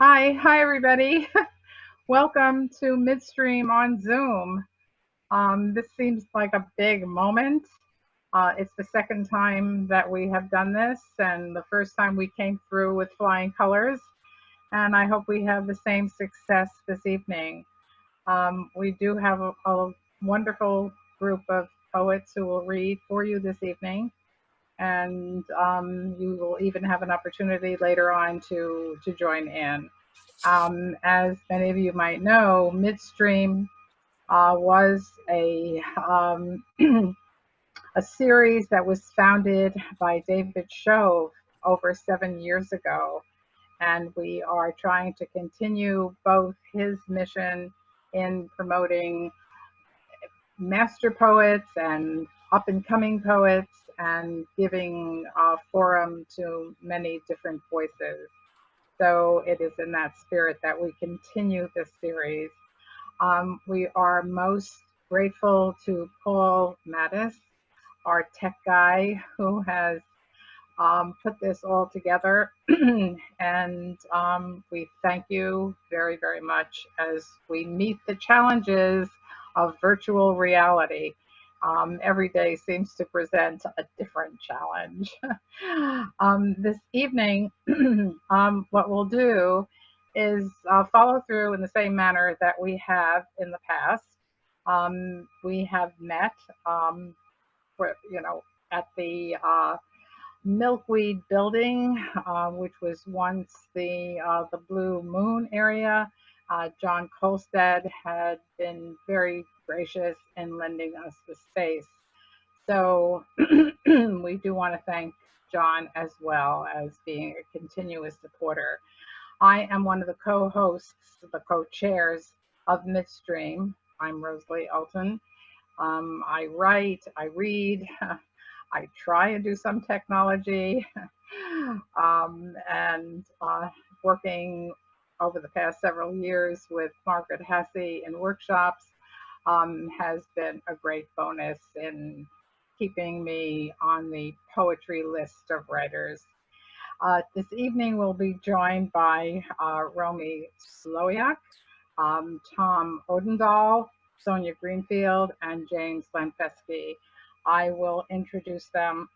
Hi everybody. Welcome to Midstream on Zoom. This seems like a big moment. It's the second time that we have done this, and the first time we came through with flying colors. And I hope we have the same success this evening. We do have a wonderful group of poets who will read for you this evening, and you will even have an opportunity later on to join in. As many of you might know, Midstream was a series that was founded by David Shove over 7 years ago. And we are trying to continue both his mission in promoting master poets and up and coming poets and giving a forum to many different voices. So it is in that spirit that we continue this series. We are most grateful to Paul Mattis, our tech guy, who has put this all together. And we thank you very, very much as we meet the challenges of virtual reality. Every day seems to present a different challenge. This evening, what we'll do is follow through in the same manner that we have in the past. We have met, at the Milkweed building, which was once the Blue Moon area. John Colstead had been very gracious in lending us the space. So we do want to thank John as well as being a continuous supporter. I am one of the co-hosts, the co-chairs of Midstream. I'm Roslye Ultan. I write, I read, I try and do some technology, and working over the past several years with Margaret Hasse in workshops has been a great bonus in keeping me on the poetry list of writers. This evening we'll be joined by Romi Slowiak, Tom Odendahl, Sonia Greenfield, and James Lenfestey. I will introduce them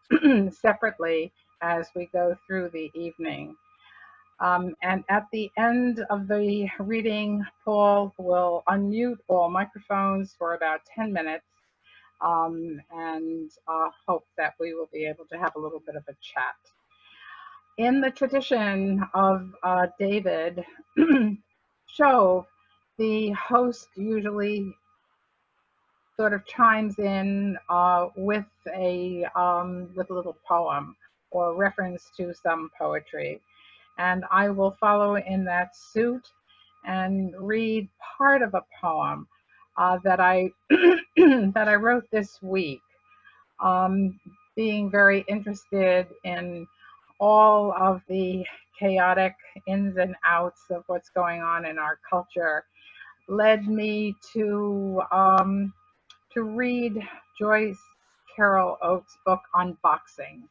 separately as we go through the evening. And at the end of the reading, Paul will unmute all microphones for about 10 minutes and hope that we will be able to have a little bit of a chat. In the tradition of David Shove, the host usually sort of chimes in with a little poem or reference to some poetry. And I will follow in that suit and read part of a poem that I that I wrote this week, being very interested in all of the chaotic ins and outs of what's going on in our culture, led me to read Joyce Carol Oates' book on boxing.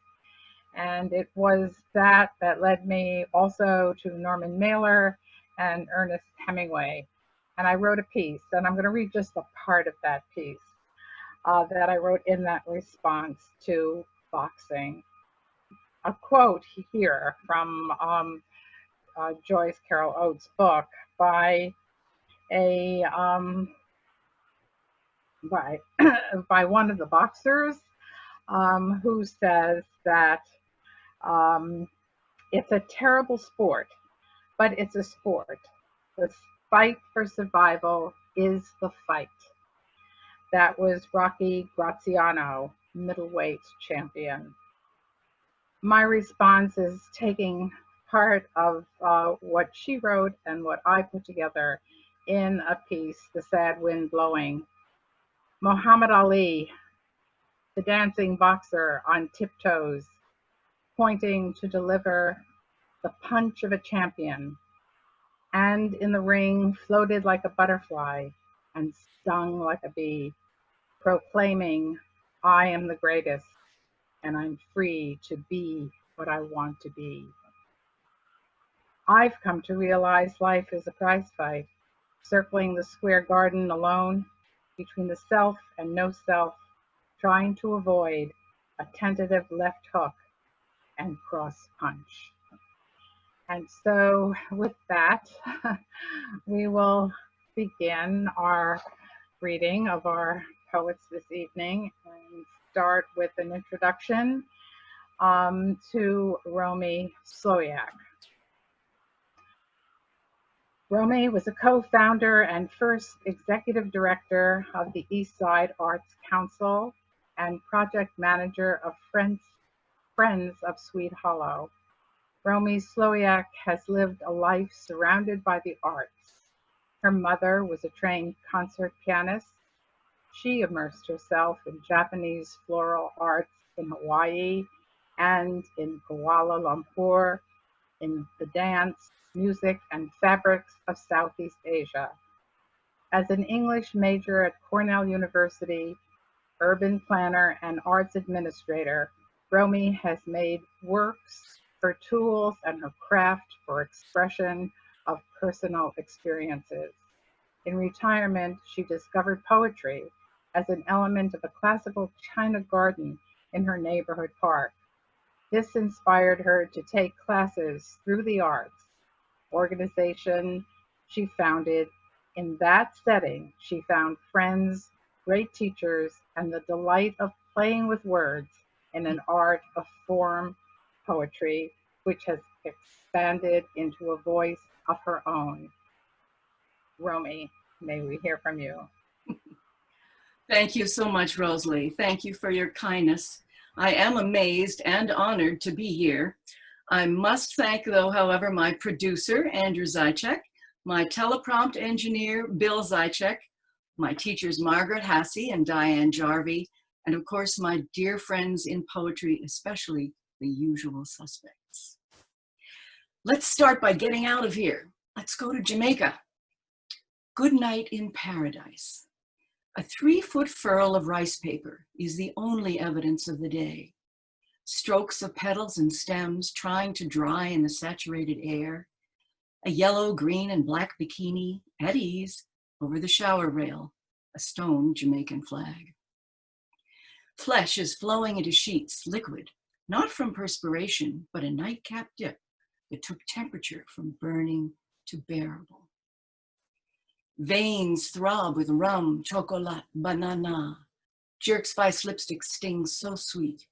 And it was that led me also to Norman Mailer and Ernest Hemingway. And I wrote a piece, and I'm going to read just a part of that piece that I wrote in that response to boxing. A quote here from Joyce Carol Oates' book by a by one of the boxers who says that it's a terrible sport, but it's a sport. The fight for survival is the fight. That was Rocky Graziano, middleweight champion. My response is taking part of what she wrote and what I put together in a piece, The Sad Wind Blowing. Muhammad Ali, the dancing boxer on tiptoes, pointing to deliver the punch of a champion, and in the ring floated like a butterfly and stung like a bee, proclaiming, I am the greatest and I'm free to be what I want to be. I've come to realize life is a prize fight, circling the square garden alone, between the self and no self, trying to avoid a tentative left hook and cross punch. And so, with that, we will begin our reading of our poets this evening and start with an introduction to Romi Slowiak. Romi was a co-founder and first executive director of the East Side Arts Council and project manager of Friends of Sweet Hollow. Romi Slowiak has lived a life surrounded by the arts. Her mother was a trained concert pianist. She immersed herself in Japanese floral arts in Hawaii and in Kuala Lumpur, in the dance, music, and fabrics of Southeast Asia. As an English major at Cornell University, urban planner, and arts administrator, Romi has made works, her tools, and her craft for expression of personal experiences. In retirement, she discovered poetry as an element of a classical china garden in her neighborhood park. This inspired her to take classes through the arts organization she founded. In that setting, she found friends, great teachers, and the delight of playing with words in an art of form poetry, which has expanded into a voice of her own. Romi, may we hear from you? Thank you so much, Roslye. Thank you for your kindness. I am amazed and honored to be here. I must thank, though, however, my producer, Andrew Zychek, my teleprompt engineer, Bill Zychek, my teachers, Margaret Hassey and Diane Jarvie, and of course, my dear friends in poetry, especially the usual suspects. Let's start by getting out of here. Let's go to Jamaica. Good night in paradise. A 3-foot furl of rice paper is the only evidence of the day. Strokes of petals and stems trying to dry in the saturated air. A yellow, green, and black bikini at ease over the shower rail, a stone Jamaican flag. Flesh is flowing into sheets, liquid, not from perspiration, but a nightcap dip that took temperature from burning to bearable. Veins throb with rum, chocolate, banana. Jerk spice lipstick stings so sweet.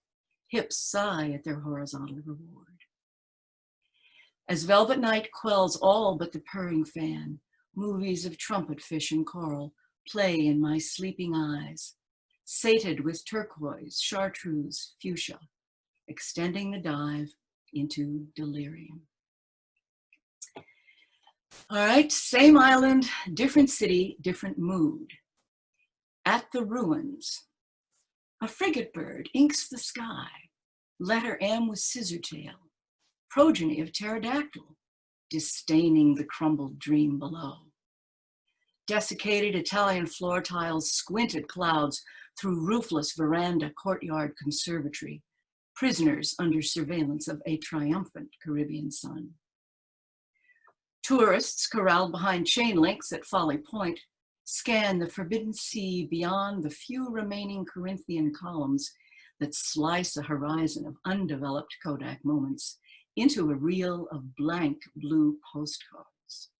Hips sigh at their horizontal reward. As velvet night quells all but the purring fan, movies of trumpet fish and coral play in my sleeping eyes, sated with turquoise, chartreuse, fuchsia, extending the dive into delirium. All right, same island, different city, different mood. At the ruins, a frigate bird inks the sky, letter M with scissor tail, progeny of pterodactyl, disdaining the crumbled dream below. Desiccated Italian floor tiles squint at clouds through roofless veranda, courtyard, conservatory, prisoners under surveillance of a triumphant Caribbean sun. Tourists corralled behind chain links at Folly Point scan the forbidden sea beyond the few remaining Corinthian columns that slice a horizon of undeveloped Kodak moments into a reel of blank blue postcards.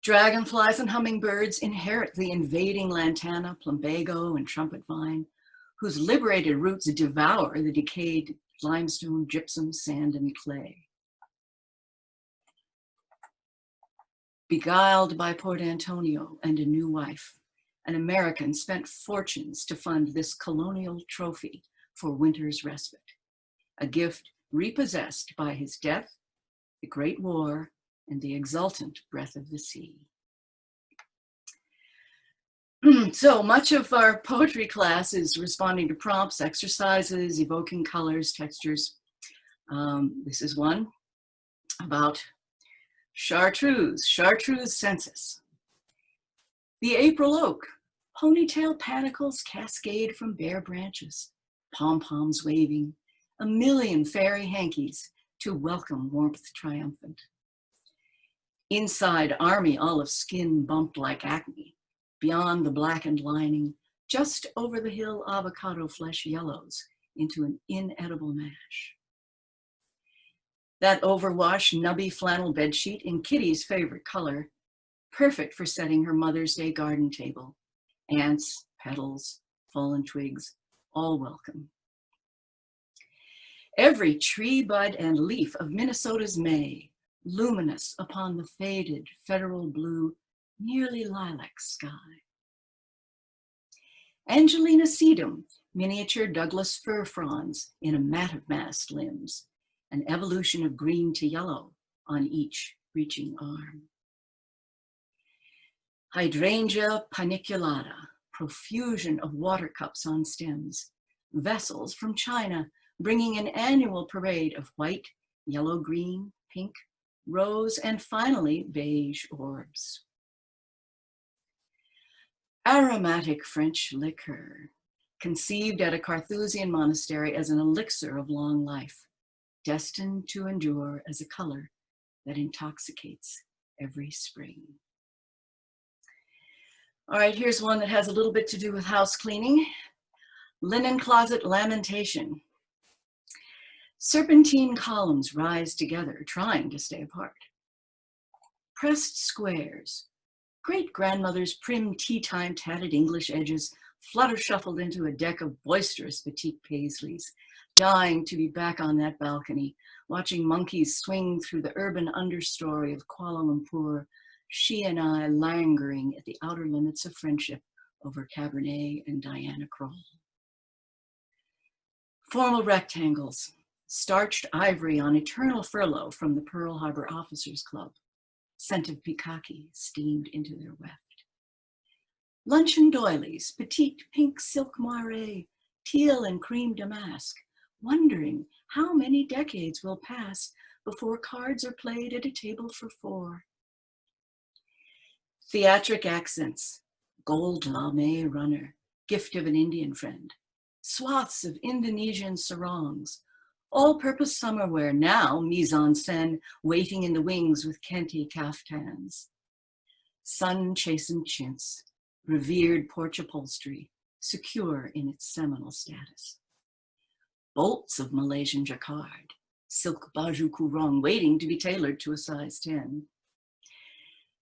Dragonflies and hummingbirds inherit the invading lantana, plumbago, and trumpet vine, whose liberated roots devour the decayed limestone, gypsum, sand, and clay. Beguiled by Port Antonio and a new wife, an American spent fortunes to fund this colonial trophy for winter's respite, a gift repossessed by his death, the Great War, and the exultant breath of the sea. So much of our poetry class is responding to prompts, exercises, evoking colors, textures. This is one about chartreuse census. The April oak, ponytail panicles cascade from bare branches, pom-poms waving, a million fairy hankies to welcome warmth triumphant. Inside, army olive skin bumped like acne. Beyond the blackened lining, just over the hill, avocado flesh yellows into an inedible mash. That overwash, nubby flannel bedsheet in Kitty's favorite color, perfect for setting her Mother's Day garden table. Ants, petals, fallen twigs, all welcome. Every tree, bud, and leaf of Minnesota's May, luminous upon the faded federal blue, nearly lilac sky. Angelina sedum, miniature Douglas fir fronds in a mat of massed limbs, an evolution of green to yellow on each reaching arm. Hydrangea paniculata, profusion of water cups on stems, vessels from China bringing an annual parade of white, yellow, green, pink, rose, and finally beige orbs. Aromatic French liquor, conceived at a Carthusian monastery as an elixir of long life, destined to endure as a color that intoxicates every spring. All right, here's one that has a little bit to do with house cleaning. Linen closet lamentation. Serpentine columns rise together, trying to stay apart. Pressed squares. Great-grandmother's prim tea-time tatted English edges flutter shuffled into a deck of boisterous batik paisleys, dying to be back on that balcony, watching monkeys swing through the urban understory of Kuala Lumpur, she and I languoring at the outer limits of friendship over Cabernet and Diana Kroll. Formal rectangles, starched ivory on eternal furlough from the Pearl Harbor Officers Club, scent of pikaki steamed into their weft. Luncheon doilies, petite pink silk moire, teal and cream damask, wondering how many decades will pass before cards are played at a table for four. Theatric accents, gold lame runner, gift of an Indian friend, swaths of Indonesian sarongs, all-purpose summerwear, now mise-en-scène, waiting in the wings with kente kaftans. Sun-chastened chintz, revered porch upholstery, secure in its seminal status. Bolts of Malaysian jacquard, silk baju kurung, waiting to be tailored to a size 10.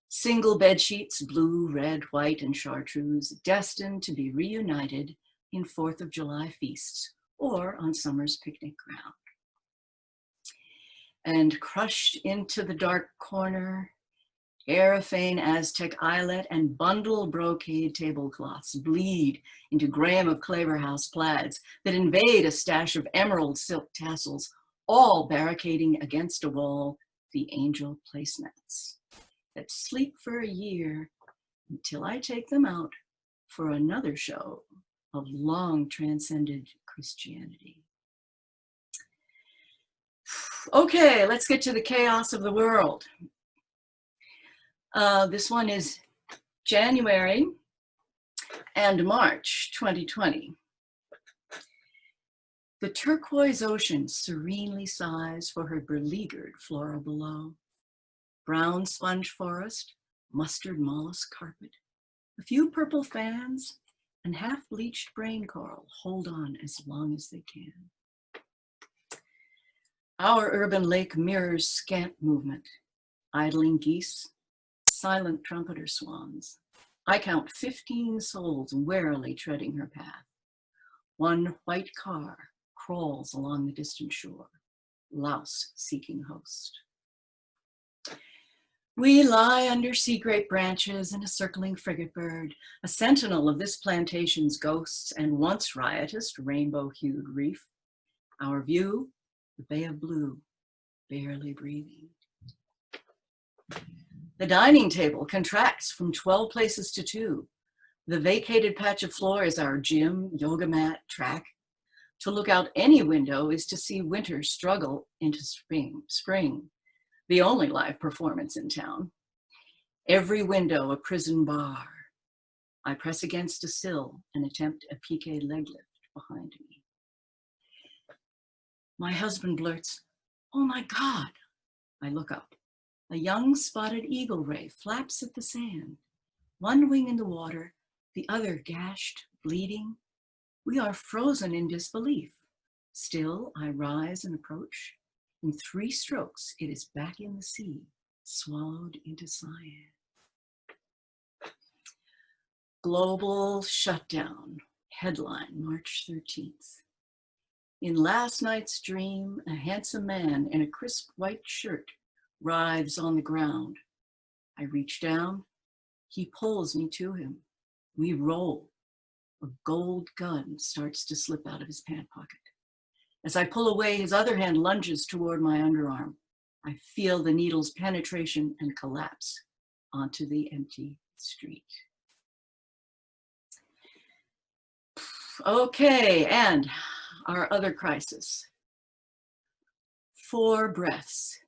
Single bed sheets, blue, red, white, and chartreuse, destined to be reunited in 4th of July feasts or on summer's picnic ground. And crushed into the dark corner, aerophane Aztec eyelet and bundle brocade tablecloths bleed into Graham of Claverhouse plaids that invade a stash of emerald silk tassels, all barricading against a wall the angel placemats that sleep for a year until I take them out for another show of long transcended Christianity. Okay, let's get to the chaos of the world. This one is January and March 2020. The turquoise ocean serenely sighs for her beleaguered flora below. Brown sponge forest, mustard mollusk carpet, a few purple fans, and half-bleached brain coral hold on as long as they can. Our urban lake mirrors scant movement, idling geese, silent trumpeter swans. I count 15 souls warily treading her path. One white car crawls along the distant shore, louse seeking host. We lie under sea grape branches and a circling frigate bird, a sentinel of this plantation's ghosts and once riotous rainbow-hued reef. Our view, the Bay of Blue, barely breathing. The dining table contracts from 12 places to 2. The vacated patch of floor is our gym, yoga mat, track. To look out any window is to see winter struggle into spring, the only live performance in town. Every window a prison bar. I press against a sill and attempt a piqué leg lift behind me. My husband blurts, Oh my God. I look up. A young spotted eagle ray flaps at the sand, one wing in the water, the other gashed, bleeding. We are frozen in disbelief. Still, I rise and approach. In 3 strokes, it is back in the sea, swallowed into cyan. Global shutdown. Headline, March 13th. In last night's dream, a handsome man in a crisp white shirt writhes on the ground. I reach down. He pulls me to him. We roll. A gold gun starts to slip out of his pant pocket. As I pull away, his other hand lunges toward my underarm. I feel the needle's penetration and collapse onto the empty street. Okay, and our other crisis. 4 breaths.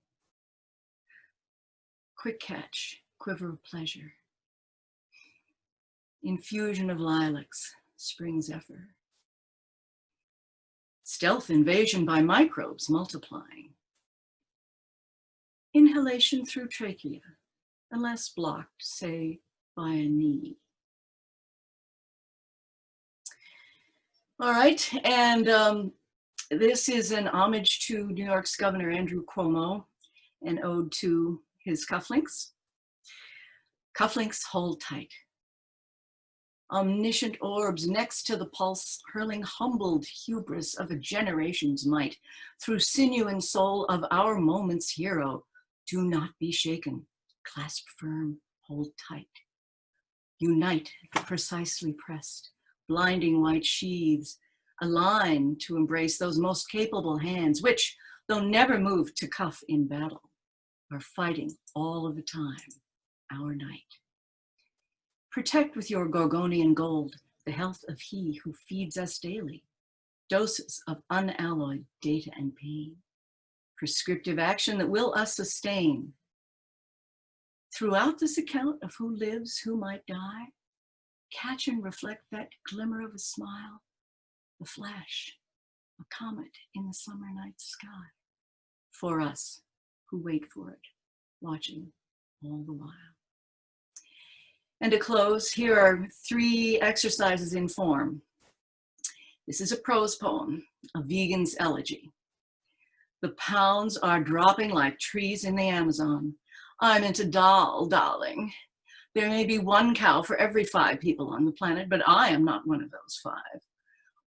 Quick catch, quiver of pleasure. Infusion of lilacs, spring zephyr. Stealth invasion by microbes multiplying. Inhalation through trachea, unless blocked, say, by a knee. All right, and this is an homage to New York's Governor Andrew Cuomo, an ode to his cufflinks. Cufflinks hold tight. Omniscient orbs next to the pulse, hurling humbled hubris of a generation's might through sinew and soul of our moment's hero. Do not be shaken. Clasp firm, hold tight. Unite, precisely pressed, blinding white sheaths, align to embrace those most capable hands, which, though never moved to cuff in battle, are fighting all of the time, our night. Protect with your Gorgonian gold the health of he who feeds us daily, doses of unalloyed data and pain, prescriptive action that will us sustain. Throughout this account of who lives, who might die, catch and reflect that glimmer of a smile, the flash, a comet in the summer night sky, for us who wait for it, watching all the while. And to close, here are 3 exercises in form. This is a prose poem, a vegan's elegy. The pounds are dropping like trees in the Amazon. I'm into Dahl, darling. There may be 1 cow for every 5 people on the planet, but I am not one of those 5.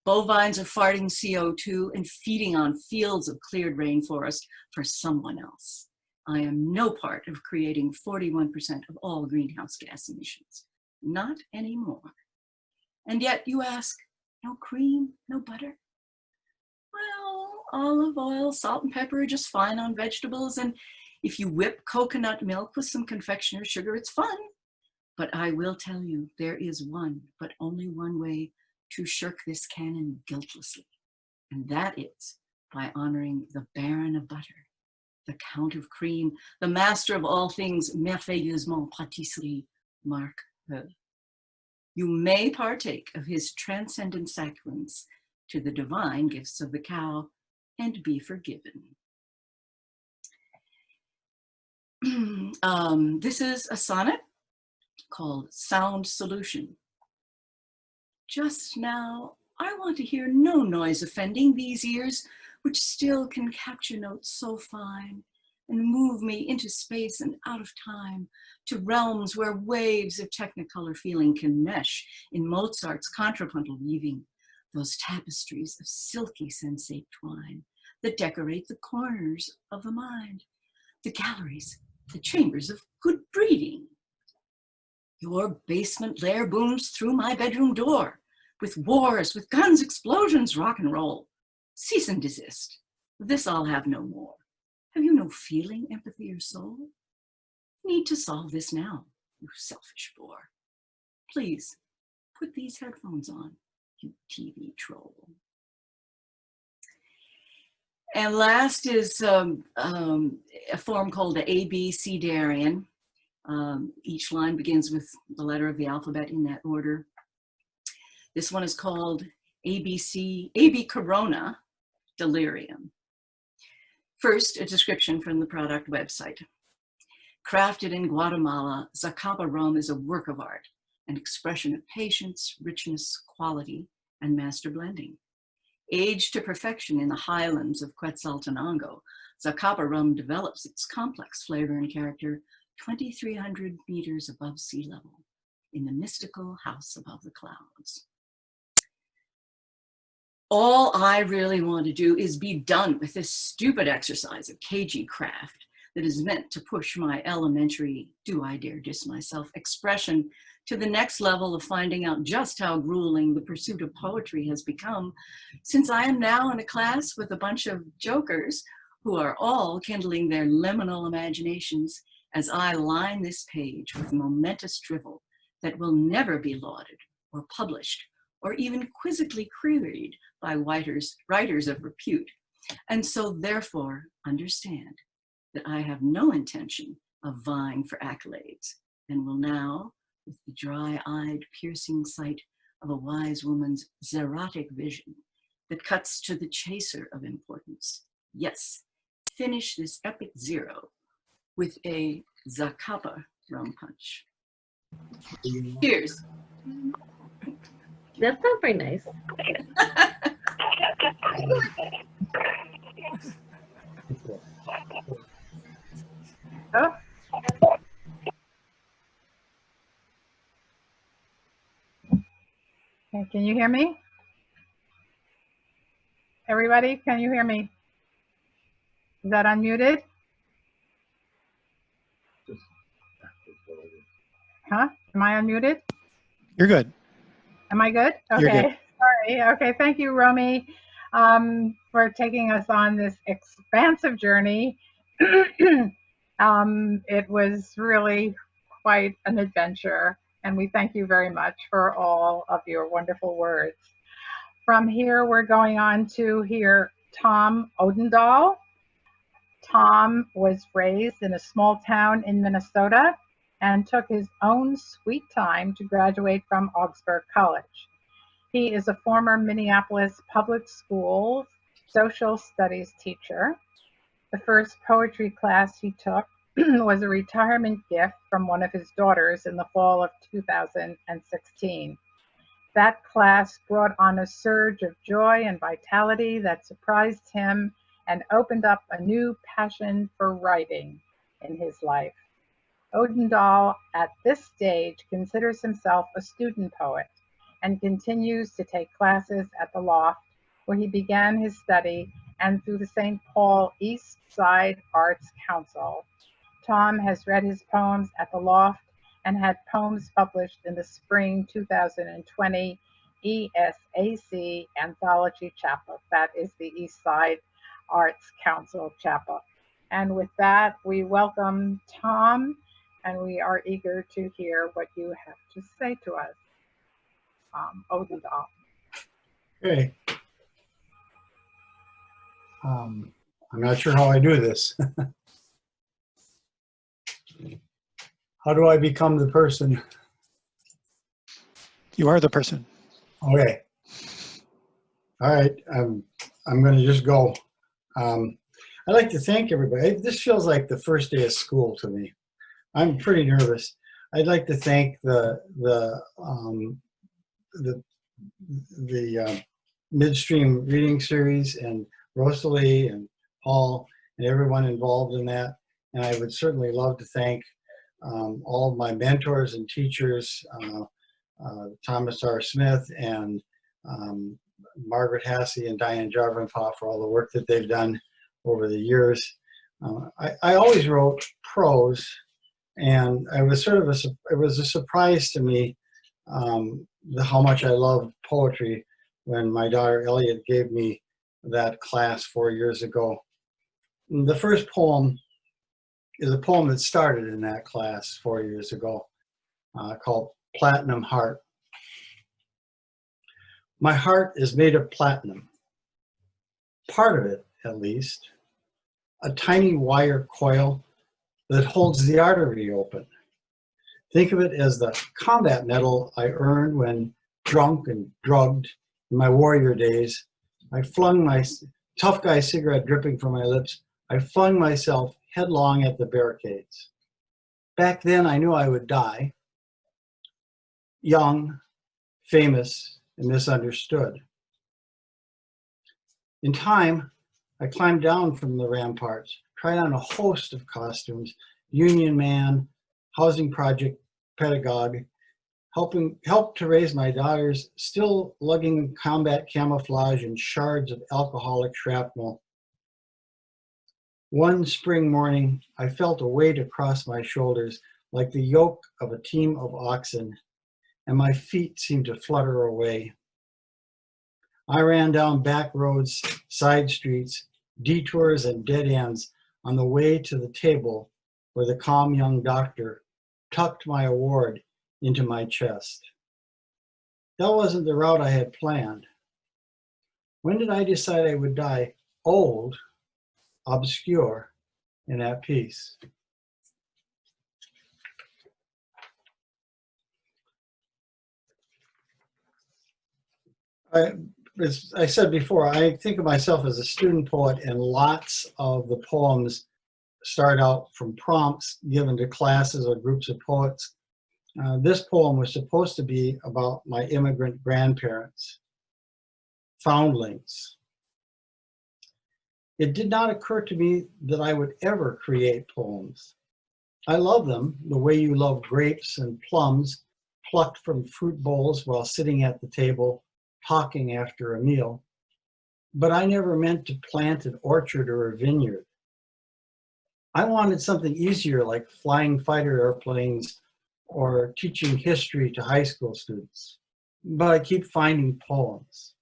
Bovines are farting CO2 and feeding on fields of cleared rainforest for someone else. I am no part of creating 41% of all greenhouse gas emissions. Not anymore. And yet you ask, no cream, no butter? Well, olive oil, salt and pepper are just fine on vegetables. And if you whip coconut milk with some confectioner's sugar, it's fun. But I will tell you, there is one, but only one way to shirk this canon guiltlessly. And that is by honoring the Baron of Butter, the Count of Cream, the master of all things merveilleusement pâtisserie, Mark Heu. You may partake of his transcendent sacraments to the divine gifts of the cow and be forgiven. This is a sonnet called Sound Solution. Just now, I want to hear no noise offending these ears, which still can capture notes so fine and move me into space and out of time to realms where waves of technicolor feeling can mesh in Mozart's contrapuntal weaving, those tapestries of silky sensate twine that decorate the corners of the mind, the galleries, the chambers of good breeding. Your basement lair booms through my bedroom door, with wars, with guns, explosions, rock and roll. Cease and desist. This I'll have no more. Have you no feeling, empathy, or soul? Need to solve this now, you selfish bore. Please, put these headphones on, you TV troll. And last is a form called the ABCDarian. Each line begins with the letter of the alphabet in that order. This one is called AB Corona Delirium. First, a description from the product website. Crafted in Guatemala, Zacapa rum is a work of art, an expression of patience, richness, quality, and master blending. Aged to perfection in the highlands of Quetzaltenango, Zacapa rum develops its complex flavor and character 2,300 meters above sea level in the mystical house above the clouds. All I really want to do is be done with this stupid exercise of KG craft that is meant to push my elementary, do I dare diss myself, expression to the next level of finding out just how grueling the pursuit of poetry has become, since I am now in a class with a bunch of jokers who are all kindling their liminal imaginations as I line this page with momentous drivel that will never be lauded or published or even quizzically queried by writers of repute. And so therefore understand that I have no intention of vying for accolades and will now, with the dry-eyed, piercing sight of a wise woman's zerotic vision that cuts to the chaser of importance, yes, finish this epic zero with a Zacapa rum punch. Cheers. That sounds very nice. Oh. Okay, can you hear me? Everybody, can you hear me? Is that unmuted? Huh? Am I unmuted? You're good. Am I good? Okay. You're good. Sorry. Okay. Thank you, Romi, for taking us on this expansive journey. It was really quite an adventure, and we thank you very much for all of your wonderful words. From here, we're going on to hear Tom Odendahl. Tom was raised in a small town in Minnesota and took his own sweet time to graduate from Augsburg College. He is a former Minneapolis public schools social studies teacher. The first poetry class he took was a retirement gift from one of his daughters in the fall of 2016. That class brought on a surge of joy and vitality that surprised him and opened up a new passion for writing in his life. Odendahl, at this stage, considers himself a student poet and continues to take classes at the Loft, where he began his study, and through the St. Paul East Side Arts Council. Tom has read his poems at the Loft and had poems published in the spring 2020 ESAC Anthology Chapbook. That is the East Side Arts Council Chapbook. And with that, we welcome Tom, and we are eager to hear what you have to say to us. Odendahl. Okay. I'm not sure how I do this. How do I become the person? You are the person. Okay. All right. I'm going to just go. I'd like to thank everybody. This feels like the first day of school to me. I'm pretty nervous. I'd like to thank the Midstream reading series and Roslye and Paul and everyone involved in that. And I would certainly love to thank all of my mentors and teachers, Thomas R. Smith and Margaret Hassey and Diane Jarvenpaugh for all the work that they've done over the years. I always wrote prose, and I was it was a surprise to me how much I loved poetry when my daughter Elliot gave me that class 4 years ago. The first poem is a poem that started in that class 4 years ago, called Platinum Heart. My heart is made of platinum, part of it at least, a tiny wire coil that holds the artery open. Think of it as the combat medal I earned when, drunk and drugged in my warrior days, I flung my tough guy cigarette dripping from my lips I flung myself headlong at the barricades. Back then, I knew I would die, young, famous, and misunderstood. In time, I climbed down from the ramparts, tried on a host of costumes, union man, housing project pedagogue, helped to raise my daughters, still lugging combat camouflage and shards of alcoholic shrapnel. One spring morning, I felt a weight across my shoulders like the yoke of a team of oxen, and my feet seemed to flutter away. I ran down back roads, side streets, detours, and dead ends on the way to the table where the calm young doctor tucked my award into my chest. That wasn't the route I had planned. When did I decide I would die old, obscure, and at peace? As I said before, I think of myself as a student poet, and lots of the poems start out from prompts given to classes or groups of poets. This poem was supposed to be about my immigrant grandparents, foundlings. It did not occur to me that I would ever create poems. I love them the way you love grapes and plums plucked from fruit bowls while sitting at the table, talking after a meal. But I never meant to plant an orchard or a vineyard. I wanted something easier, like flying fighter airplanes or teaching history to high school students. But I keep finding poems.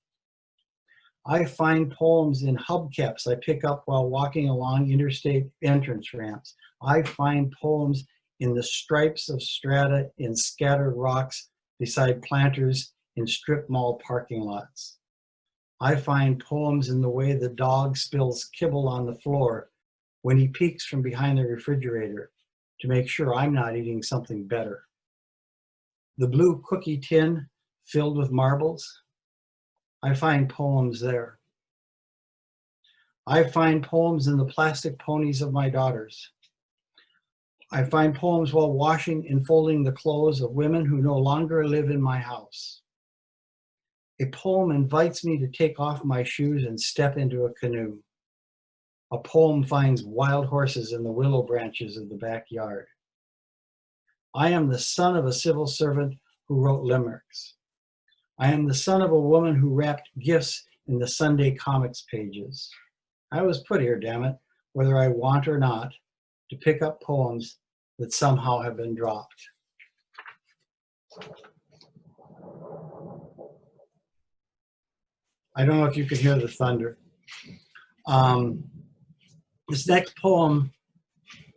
I find poems in hubcaps I pick up while walking along interstate entrance ramps. I find poems in the stripes of strata in scattered rocks beside planters in strip mall parking lots. I find poems in the way the dog spills kibble on the floor when he peeks from behind the refrigerator to make sure I'm not eating something better. The blue cookie tin filled with marbles, I find poems there. I find poems in the plastic ponies of my daughters. I find poems while washing and folding the clothes of women who no longer live in my house. A poem invites me to take off my shoes and step into a canoe. A poem finds wild horses in the willow branches of the backyard. I am the son of a civil servant who wrote limericks. I am the son of a woman who wrapped gifts in the Sunday comics pages. I was put here, damn it, whether I want or not, to pick up poems that somehow have been dropped. I don't know if you could hear the thunder. This next poem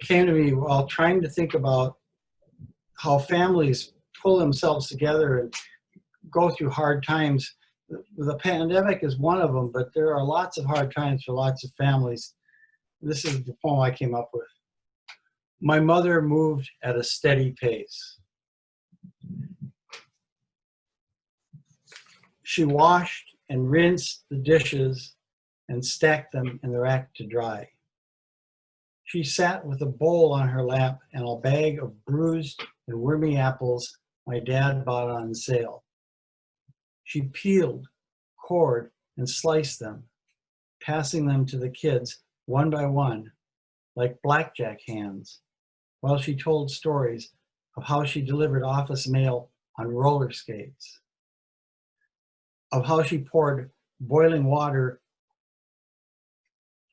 came to me while trying to think about how families pull themselves together and go through hard times. The pandemic is one of them, but there are lots of hard times for lots of families. This is the poem I came up with. My mother moved at a steady pace. She washed and rinsed the dishes and stacked them in the rack to dry. She sat with a bowl on her lap and a bag of bruised and wormy apples my dad bought on sale. She peeled, cored, and sliced them, passing them to the kids one by one, like blackjack hands, while she told stories of how she delivered office mail on roller skates, of how she poured boiling water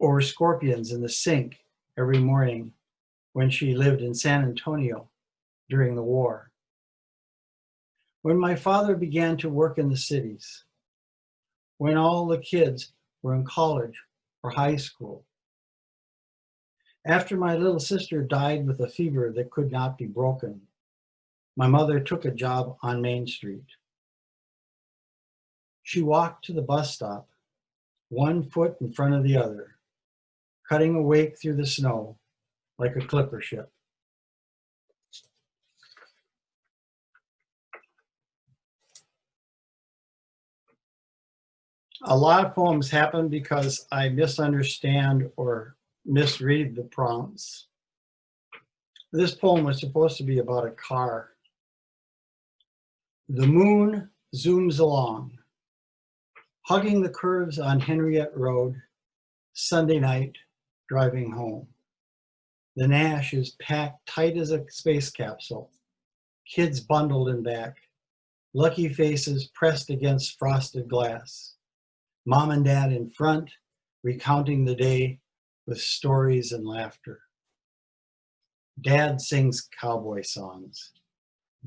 over scorpions in the sink every morning when she lived in San Antonio during the war. When my father began to work in the cities, when all the kids were in college or high school, after my little sister died with a fever that could not be broken, my mother took a job on Main Street. She walked to the bus stop, one foot in front of the other, cutting a wake through the snow like a clipper ship. A lot of poems happen because I misunderstand or misread the prompts. This poem was supposed to be about a car. The moon zooms along, hugging the curves on Henriette Road, Sunday night, driving home. The Nash is packed tight as a space capsule, kids bundled in back, lucky faces pressed against frosted glass. Mom and Dad in front, recounting the day with stories and laughter. Dad sings cowboy songs.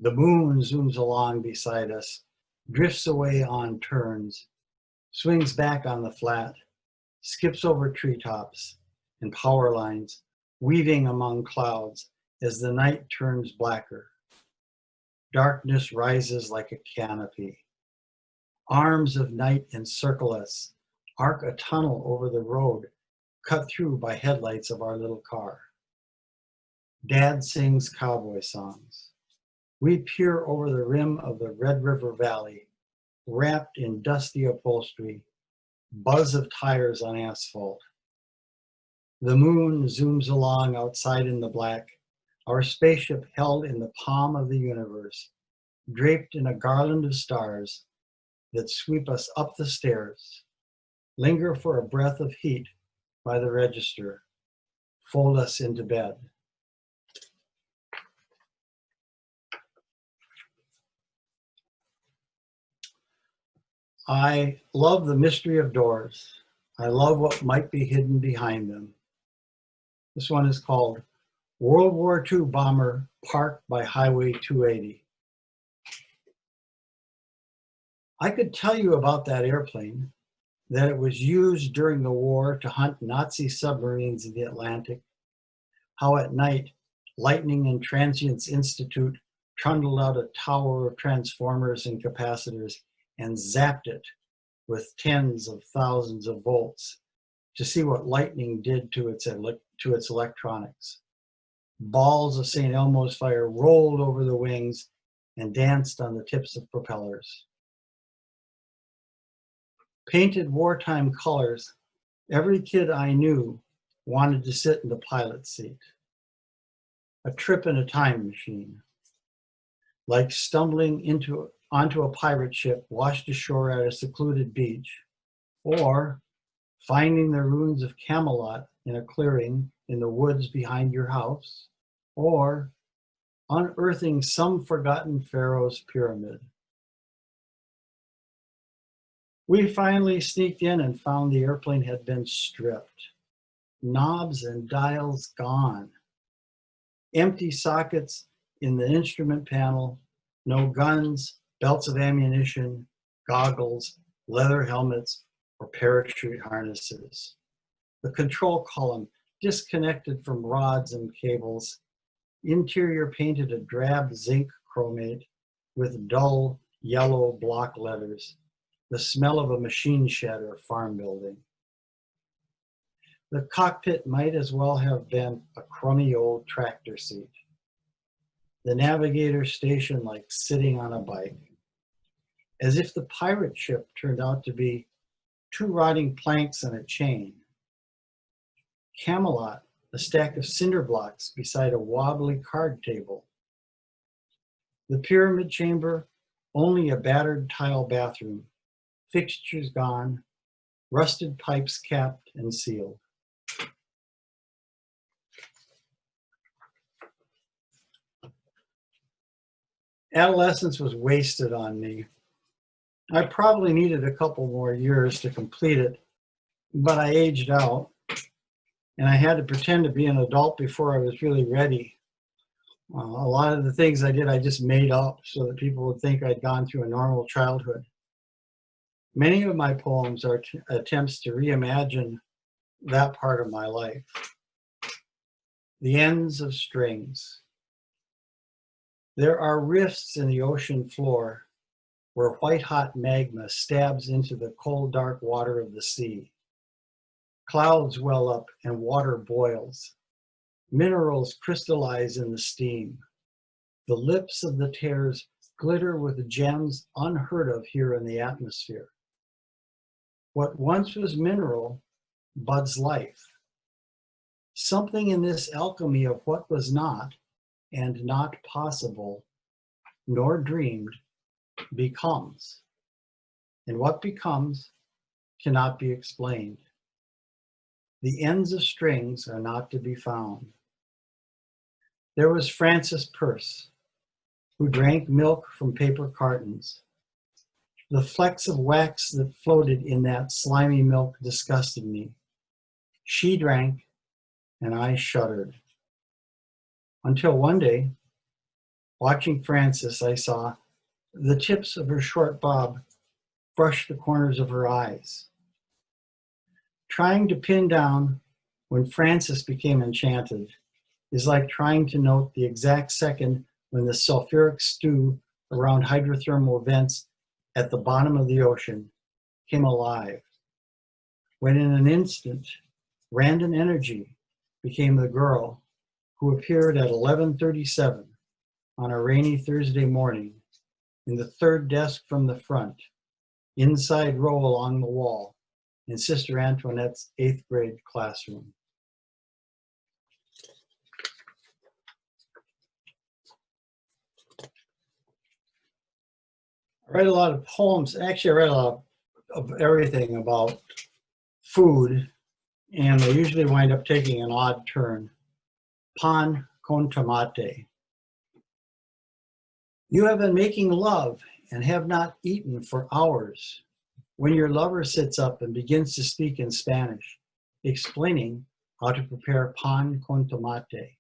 The moon zooms along beside us, drifts away on turns, swings back on the flat, skips over treetops and power lines, weaving among clouds as the night turns blacker. Darkness rises like a canopy. Arms of night encircle us, arc a tunnel over the road, cut through by headlights of our little car. Dad sings cowboy songs. We peer over the rim of the Red River Valley, wrapped in dusty upholstery, buzz of tires on asphalt. The moon zooms along outside in the black, our spaceship held in the palm of the universe, draped in a garland of stars that sweep us up the stairs, linger for a breath of heat by the register, fold us into bed. I love the mystery of doors. I love what might be hidden behind them. This one is called World War II Bomber Parked by Highway 280. I could tell you about that airplane, that it was used during the war to hunt Nazi submarines in the Atlantic, how at night Lightning and Transients Institute trundled out a tower of transformers and capacitors and zapped it with tens of thousands of volts to see what lightning did to its electronics. Balls of St. Elmo's fire rolled over the wings and danced on the tips of propellers. Painted wartime colors, every kid I knew wanted to sit in the pilot's seat. A trip in a time machine. Like stumbling onto a pirate ship washed ashore at a secluded beach, or finding the ruins of Camelot in a clearing in the woods behind your house, or unearthing some forgotten pharaoh's pyramid. We finally sneaked in and found the airplane had been stripped. Knobs and dials gone. Empty sockets in the instrument panel, no guns, belts of ammunition, goggles, leather helmets, or parachute harnesses. The control column disconnected from rods and cables. Interior painted a drab zinc chromate with dull yellow block letters, the smell of a machine shed or farm building. The cockpit might as well have been a crummy old tractor seat. The navigator stationed like sitting on a bike, as if the pirate ship turned out to be 2 rotting planks and a chain. Camelot, a stack of cinder blocks beside a wobbly card table. The pyramid chamber, only a battered tile bathroom, fixtures gone, rusted pipes capped and sealed. Adolescence was wasted on me. I probably needed a couple more years to complete it, but I aged out, and I had to pretend to be an adult before I was really ready. A lot of the things I did, I just made up so that people would think I'd gone through a normal childhood. Many of my poems are attempts to reimagine that part of my life. The ends of strings. There are rifts in the ocean floor where white-hot magma stabs into the cold, dark water of the sea. Clouds well up and water boils. Minerals crystallize in the steam. The lips of the tears glitter with gems unheard of here in the atmosphere. What once was mineral buds life. Something in this alchemy of what was not and not possible, nor dreamed, becomes. And what becomes cannot be explained. The ends of strings are not to be found. There was Frances Perce, who drank milk from paper cartons. The flecks of wax that floated in that slimy milk disgusted me. She drank, and I shuddered. Until one day, watching Frances, I saw the tips of her short bob brush the corners of her eyes. Trying to pin down when Frances became enchanted is like trying to note the exact second when the sulfuric stew around hydrothermal vents at the bottom of the ocean came alive. When in an instant, random energy became the girl who appeared at 11:37 on a rainy Thursday morning in the third desk from the front, inside row along the wall, in Sister Antoinette's 8th grade classroom. I write a lot of poems. Actually, I write a lot of everything about food, and they usually wind up taking an odd turn. Pan con tomate. You have been making love and have not eaten for hours. When your lover sits up and begins to speak in Spanish, explaining how to prepare pan con tomate.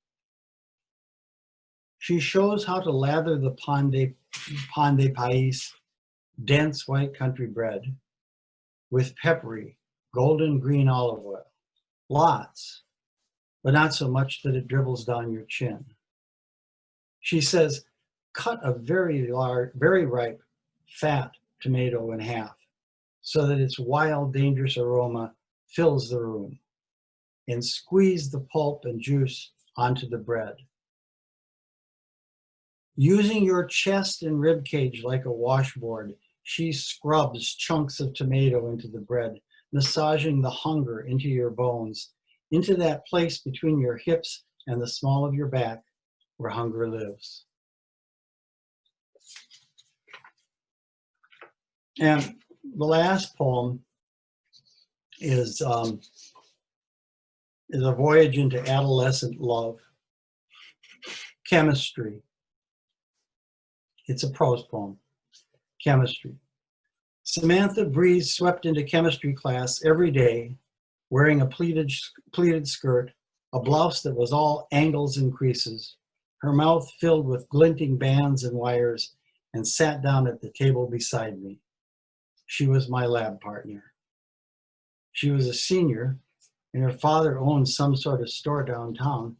She shows how to lather the pan de país, dense white country bread, with peppery, golden green olive oil. Lots, but not so much that it dribbles down your chin. She says, cut a very large, very ripe, fat tomato in half so that its wild, dangerous aroma fills the room, and squeeze the pulp and juice onto the bread. Using your chest and rib cage like a washboard, she scrubs chunks of tomato into the bread, massaging the hunger into your bones, into that place between your hips and the small of your back where hunger lives. And the last poem is a voyage into adolescent love. Chemistry. It's a prose poem. Chemistry. Samantha Breeze swept into chemistry class every day, wearing a pleated skirt, a blouse that was all angles and creases, her mouth filled with glinting bands and wires, and sat down at the table beside me. She was my lab partner. She was a senior, and her father owned some sort of store downtown,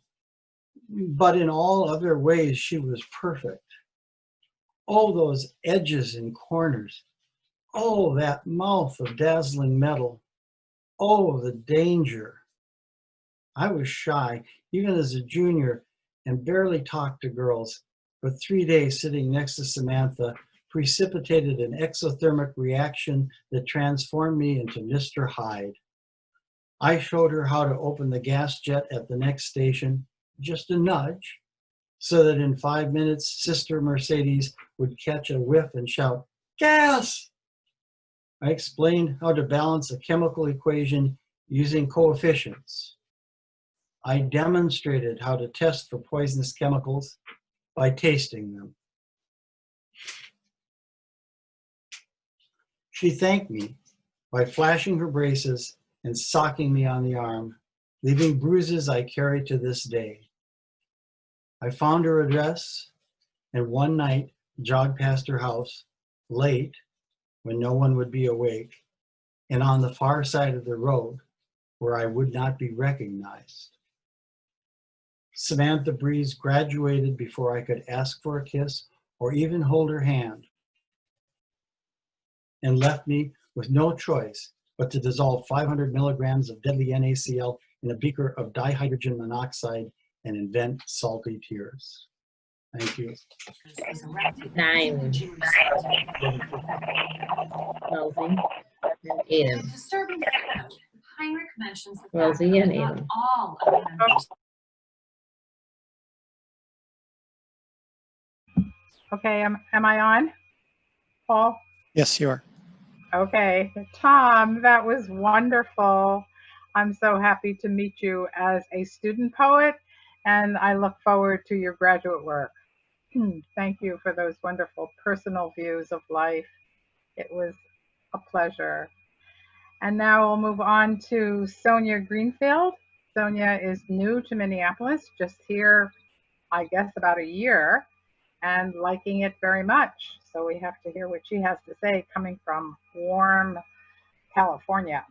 but in all other ways, she was perfect. Oh, those edges and corners. Oh, that mouth of dazzling metal. Oh, the danger. I was shy, even as a junior, and barely talked to girls, but 3 days sitting next to Samantha precipitated an exothermic reaction that transformed me into Mr. Hyde. I showed her how to open the gas jet at the next station, just a nudge, so that in 5 minutes, Sister Mercedes would catch a whiff and shout, "Gas!" I explained how to balance a chemical equation using coefficients. I demonstrated how to test for poisonous chemicals by tasting them. She thanked me by flashing her braces and socking me on the arm, leaving bruises I carry to this day. I found her address and one night jogged past her house, late, when no one would be awake, and on the far side of the road where I would not be recognized. Samantha Breeze graduated before I could ask for a kiss or even hold her hand, and left me with no choice but to dissolve 500 milligrams of deadly NaCl in a beaker of dihydrogen monoxide and invent salty tears. Thank you. Time. Closing. And Aiden. Disturbing sound. Heinrich mentions the fact Rosie that and not Amy. all of the members. Okay, am I on, Paul? Yes, you are. Okay, Tom, that was wonderful. I'm so happy to meet you as a student poet, and I look forward to your graduate work. Thank you for those wonderful personal views of life. It was a pleasure. And now we'll move on to Sonia Greenfield. Sonia is new to Minneapolis, just here, I guess, about a year, and liking it very much. So we have to hear what she has to say, coming from warm California.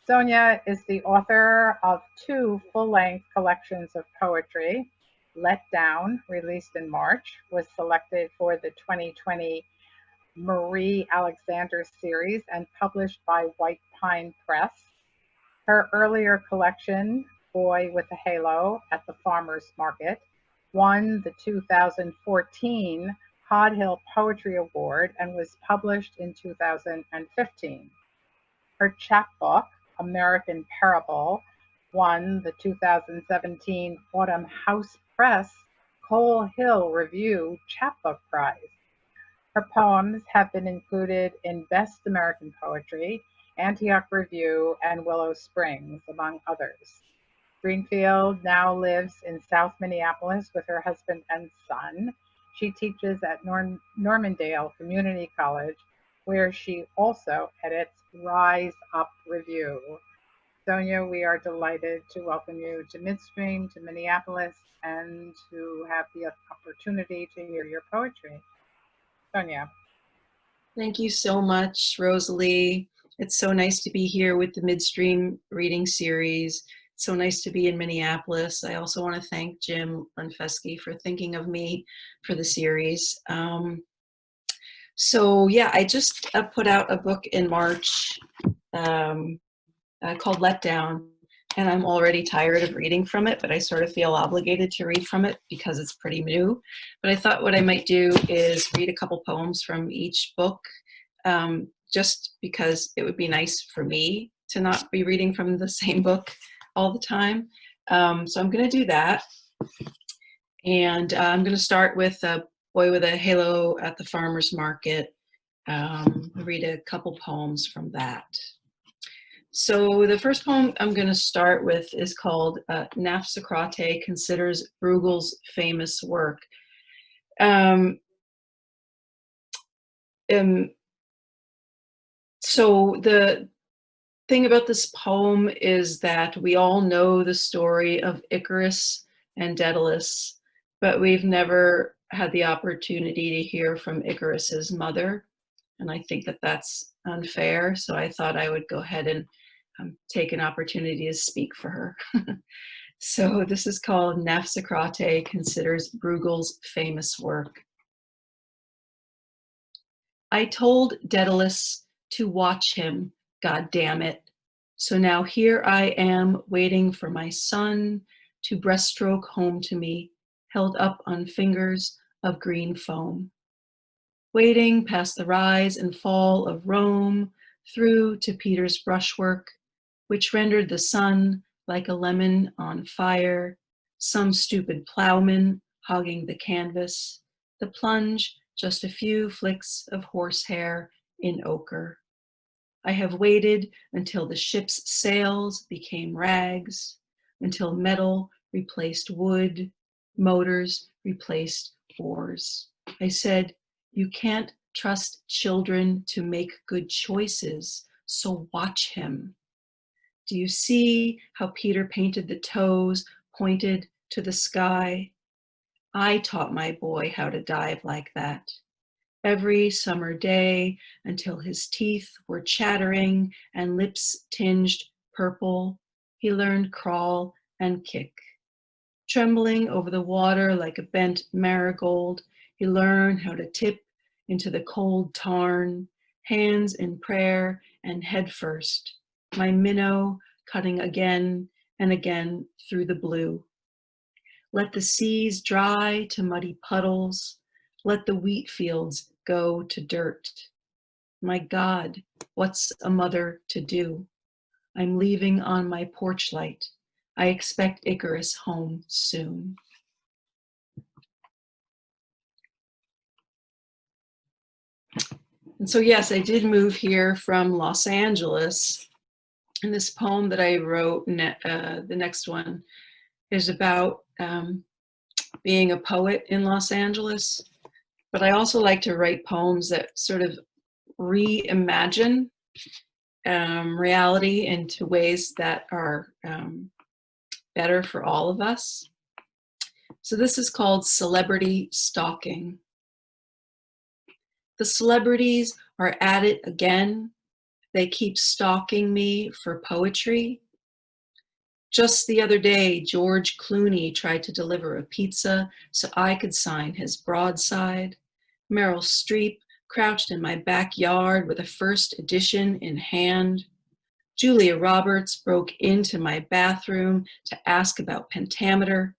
Sonia is the author of 2 full-length collections of poetry. Let Down, released in March, was selected for the 2020 Marie Alexander series and published by White Pine Press. Her earlier collection, Boy with a Halo at the Farmers Market, won the 2014 Hod Hill Poetry Award and was published in 2015. Her chapbook, American Parable, won the 2017 Autumn House Press Coal Hill Review Chapbook Prize. Her poems have been included in Best American Poetry, Antioch Review, and Willow Springs, among others. Greenfield now lives in South Minneapolis with her husband and son. She teaches at Normandale Community College, where she also edits Rise Up Review. Sonia, we are delighted to welcome you to Midstream, to Minneapolis, and to have the opportunity to hear your poetry. Sonia. Thank you so much, Rosalie. It's so nice to be here with the Midstream reading series. It's so nice to be in Minneapolis. I also want to thank Jim Lenfestey for thinking of me for the series. So yeah, I just put out a book in March called Let Down, and I'm already tired of reading from it, but I sort of feel obligated to read from it because it's pretty new. But I thought what I might do is read a couple poems from each book, just because it would be nice for me to not be reading from the same book all the time. So I'm going to do that. And I'm going to start with Boy with a Halo at the Farmer's Market. Read a couple poems from that. So the first poem I'm going to start with is called Nafsocrate Considers Bruegel's Famous Work. So the thing about this poem is that we all know the story of Icarus and Daedalus, but we've never had the opportunity to hear from Icarus's mother. And I think that that's unfair. So I thought I would go ahead and take an opportunity to speak for her. So this is called Nafsocrate Considers Bruegel's Famous Work. I told Daedalus to watch him, God damn it. So now here I am waiting for my son to breaststroke home to me, held up on fingers of green foam. Waiting past the rise and fall of Rome, through to Peter's brushwork, which rendered the sun like a lemon on fire, some stupid plowman hogging the canvas, the plunge just a few flicks of horsehair in ochre. I have waited until the ship's sails became rags, until metal replaced wood, motors replaced oars. I said, you can't trust children to make good choices, so watch him. Do you see how Peter painted the toes pointed to the sky? I taught my boy how to dive like that. Every summer day until his teeth were chattering and lips tinged purple, he learned crawl and kick. Trembling over the water like a bent marigold, he learned how to tip into the cold tarn, hands in prayer and head first, my minnow cutting again and again through the blue. Let the seas dry to muddy puddles, let the wheat fields go to dirt. My God, what's a mother to do? I'm leaving on my porch light. I expect Icarus home soon. And so, yes, I did move here from Los Angeles. And this poem that I wrote, the next one, is about being a poet in Los Angeles. But I also like to write poems that sort of reimagine reality into ways that are better for all of us. So this is called Celebrity Stalking. The celebrities are at it again. They keep stalking me for poetry. Just the other day, George Clooney tried to deliver a pizza so I could sign his broadside. Meryl Streep crouched in my backyard with a first edition in hand. Julia Roberts broke into my bathroom to ask about pentameter.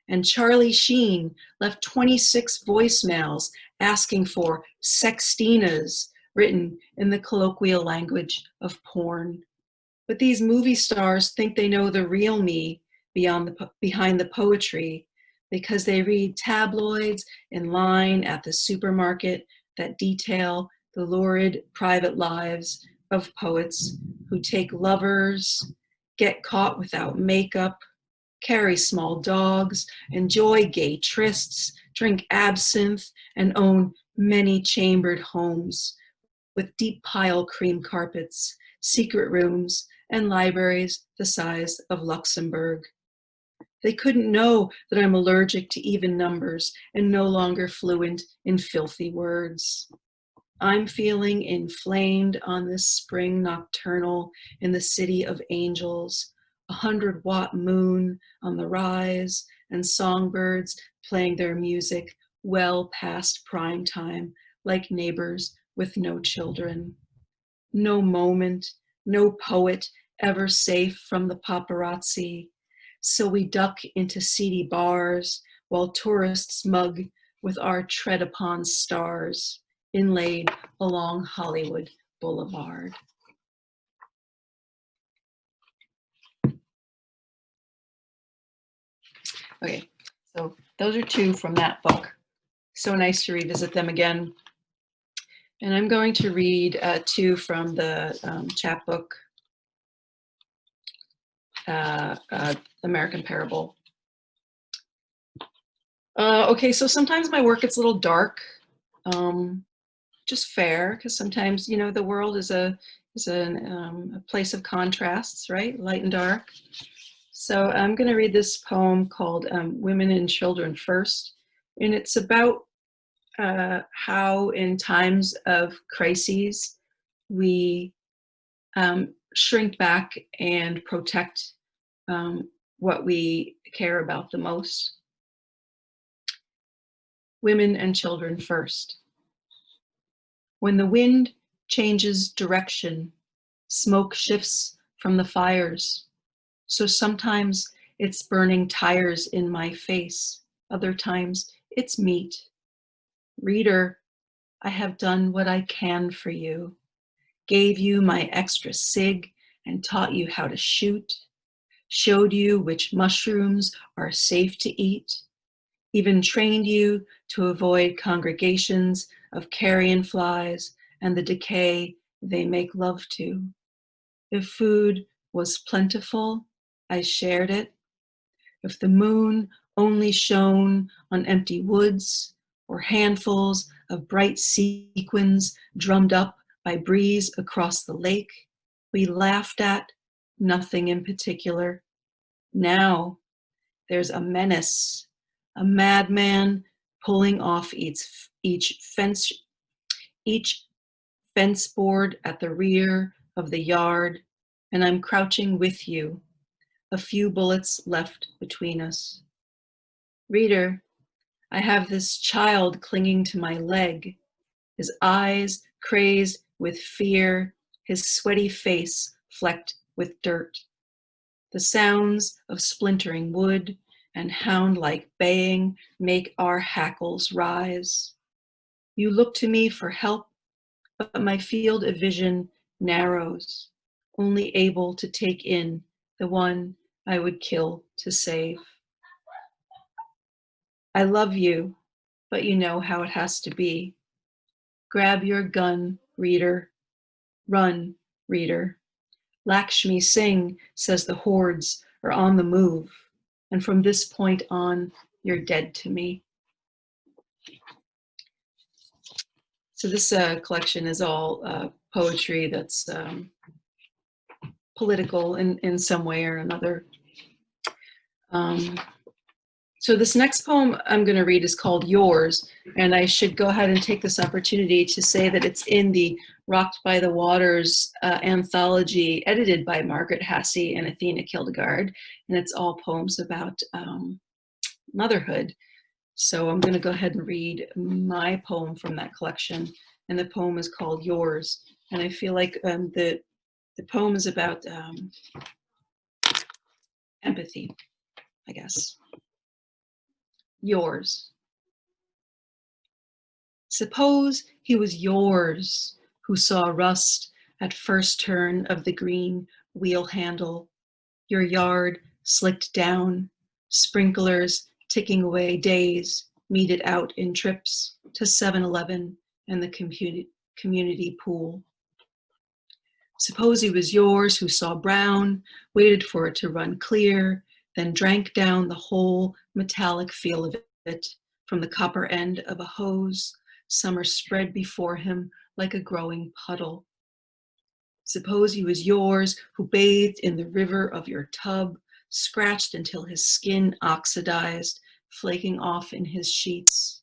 And Charlie Sheen left 26 voicemails asking for sextinas written in the colloquial language of porn. But these movie stars think they know the real me behind the poetry because they read tabloids in line at the supermarket that detail the lurid private lives of poets who take lovers, get caught without makeup, carry small dogs, enjoy gay trysts, drink absinthe, and own many-chambered homes with deep pile cream carpets, secret rooms, and libraries the size of Luxembourg. They couldn't know that I'm allergic to even numbers and no longer fluent in filthy words. I'm feeling inflamed on this spring nocturnal in the city of angels, 100-watt moon on the rise, and songbirds playing their music well past prime time, like neighbors with no children. No moment, no poet ever safe from the paparazzi. So we duck into seedy bars while tourists mug with our tread upon stars inlaid along Hollywood Boulevard. Okay, so those are two from that book. So nice to revisit them again. And I'm going to read two from the chapbook, American Parable. Okay, so sometimes my work gets a little dark, just fair, because sometimes, you know, the world is a place of contrasts, right? Light and dark. So I'm going to read this poem called Women and Children First. And it's about how in times of crises, we shrink back and protect what we care about the most. Women and children first. When the wind changes direction, smoke shifts from the fires. So sometimes it's burning tires in my face. Other times it's meat. Reader, I have done what I can for you. Gave you my extra cig and taught you how to shoot. Showed you which mushrooms are safe to eat. Even trained you to avoid congregations of carrion flies and the decay they make love to. If food was plentiful, I shared it. If the moon only shone on empty woods or handfuls of bright sequins drummed up by breeze across the lake, we laughed at nothing in particular. Now there's a menace, a madman pulling off each fence board at the rear of the yard, and I'm crouching with you, a few bullets left between us. Reader, I have this child clinging to my leg, his eyes crazed with fear, his sweaty face flecked with dirt. The sounds of splintering wood and hound-like baying make our hackles rise. You look to me for help, but my field of vision narrows. only able to take in the one I would kill to save. I love you, but you know how it has to be. Grab your gun, reader. Run, reader. Lakshmi Singh says the hordes are on the move, and from this point on, you're dead to me. So this collection is all poetry that's political in some way or another. So this next poem I'm going to read is called Yours, and I should go ahead and take this opportunity to say that it's in the Rocked by the Waters anthology edited by Margaret Hassey and Athena Kildegard, and it's all poems about motherhood. So I'm going to go ahead and read my poem from that collection, and the poem is called Yours, and I feel like the poem is about empathy, I guess. Yours. Suppose he was yours who saw rust at first turn of the green wheel handle, your yard slicked down, sprinklers ticking away days meted out in trips to 7-Eleven and the community pool. Suppose he was yours who saw brown, waited for it to run clear, then drank down the whole metallic feel of it from the copper end of a hose, summer spread before him like a growing puddle. Suppose he was yours who bathed in the river of your tub, scratched until his skin oxidized, flaking off in his sheets.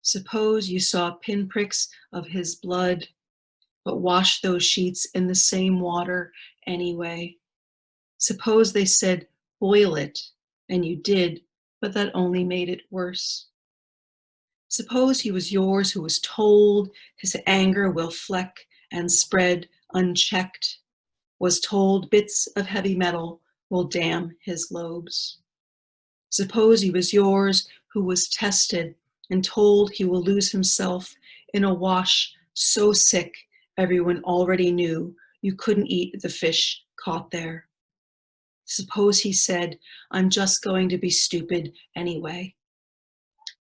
Suppose you saw pinpricks of his blood, but washed those sheets in the same water anyway. Suppose they said, boil it, and you did, but that only made it worse. Suppose he was yours who was told his anger will fleck and spread unchecked, was told bits of heavy metal will damn his lobes. Suppose he was yours who was tested and told he will lose himself in a wash so sick everyone already knew you couldn't eat the fish caught there. Suppose he said, I'm just going to be stupid anyway.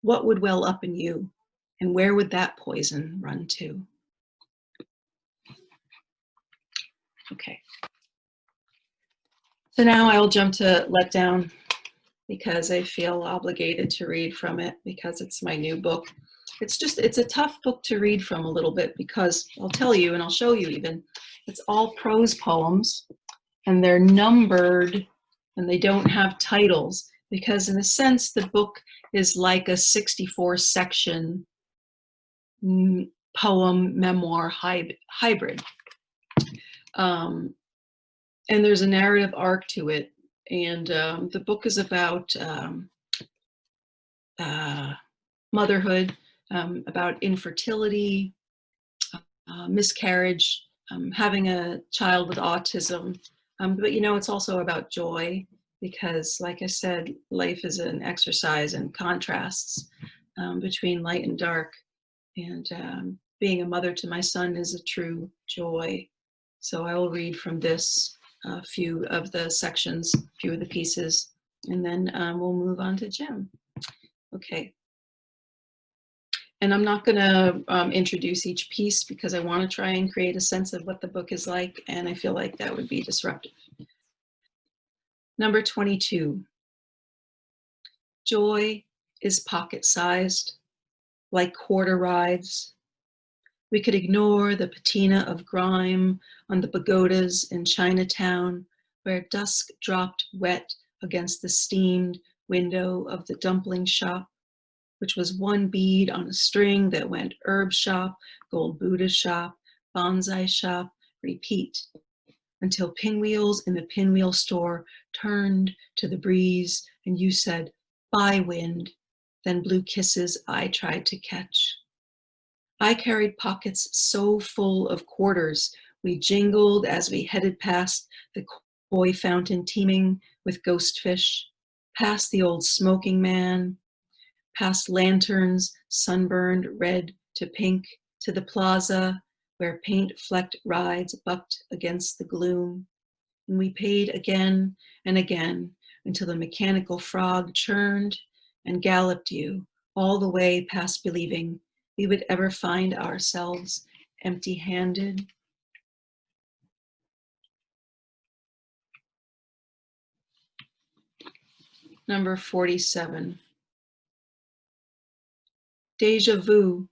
What would well up in you, and where would that poison run to? Okay. So now I'll jump to Let Down because I feel obligated to read from it because it's my new book. It's a tough book to read from a little bit because I'll tell you and I'll show you even, it's all prose poems and they're numbered and they don't have titles because in a sense the book is like a 64 section poem memoir hybrid. And there's a narrative arc to it. And the book is about motherhood, about infertility, miscarriage, having a child with autism. But you know, it's also about joy because, like I said, life is an exercise in contrasts between light and dark. And being a mother to my son is a true joy. So I will read from this a few of the sections, a few of the pieces, and then we'll move on to Jim. Okay. And I'm not going to introduce each piece because I want to try and create a sense of what the book is like, and I feel like that would be disruptive. Number 22. Joy is pocket-sized, like quarter rides. We could ignore the patina of grime on the pagodas in Chinatown, where dusk dropped wet against the steamed window of the dumpling shop, which was one bead on a string that went herb shop, gold Buddha shop, bonsai shop, repeat, until pinwheels in the pinwheel store turned to the breeze and you said, bye wind, then blew kisses I tried to catch. I carried pockets so full of quarters, we jingled as we headed past the koi fountain teeming with ghost fish, past the old smoking man, past lanterns sunburned red to pink, to the plaza, where paint-flecked rides bucked against the gloom. And we paid again and again until the mechanical frog churned and galloped you all the way past believing we would ever find ourselves empty-handed. Number 47. Deja vu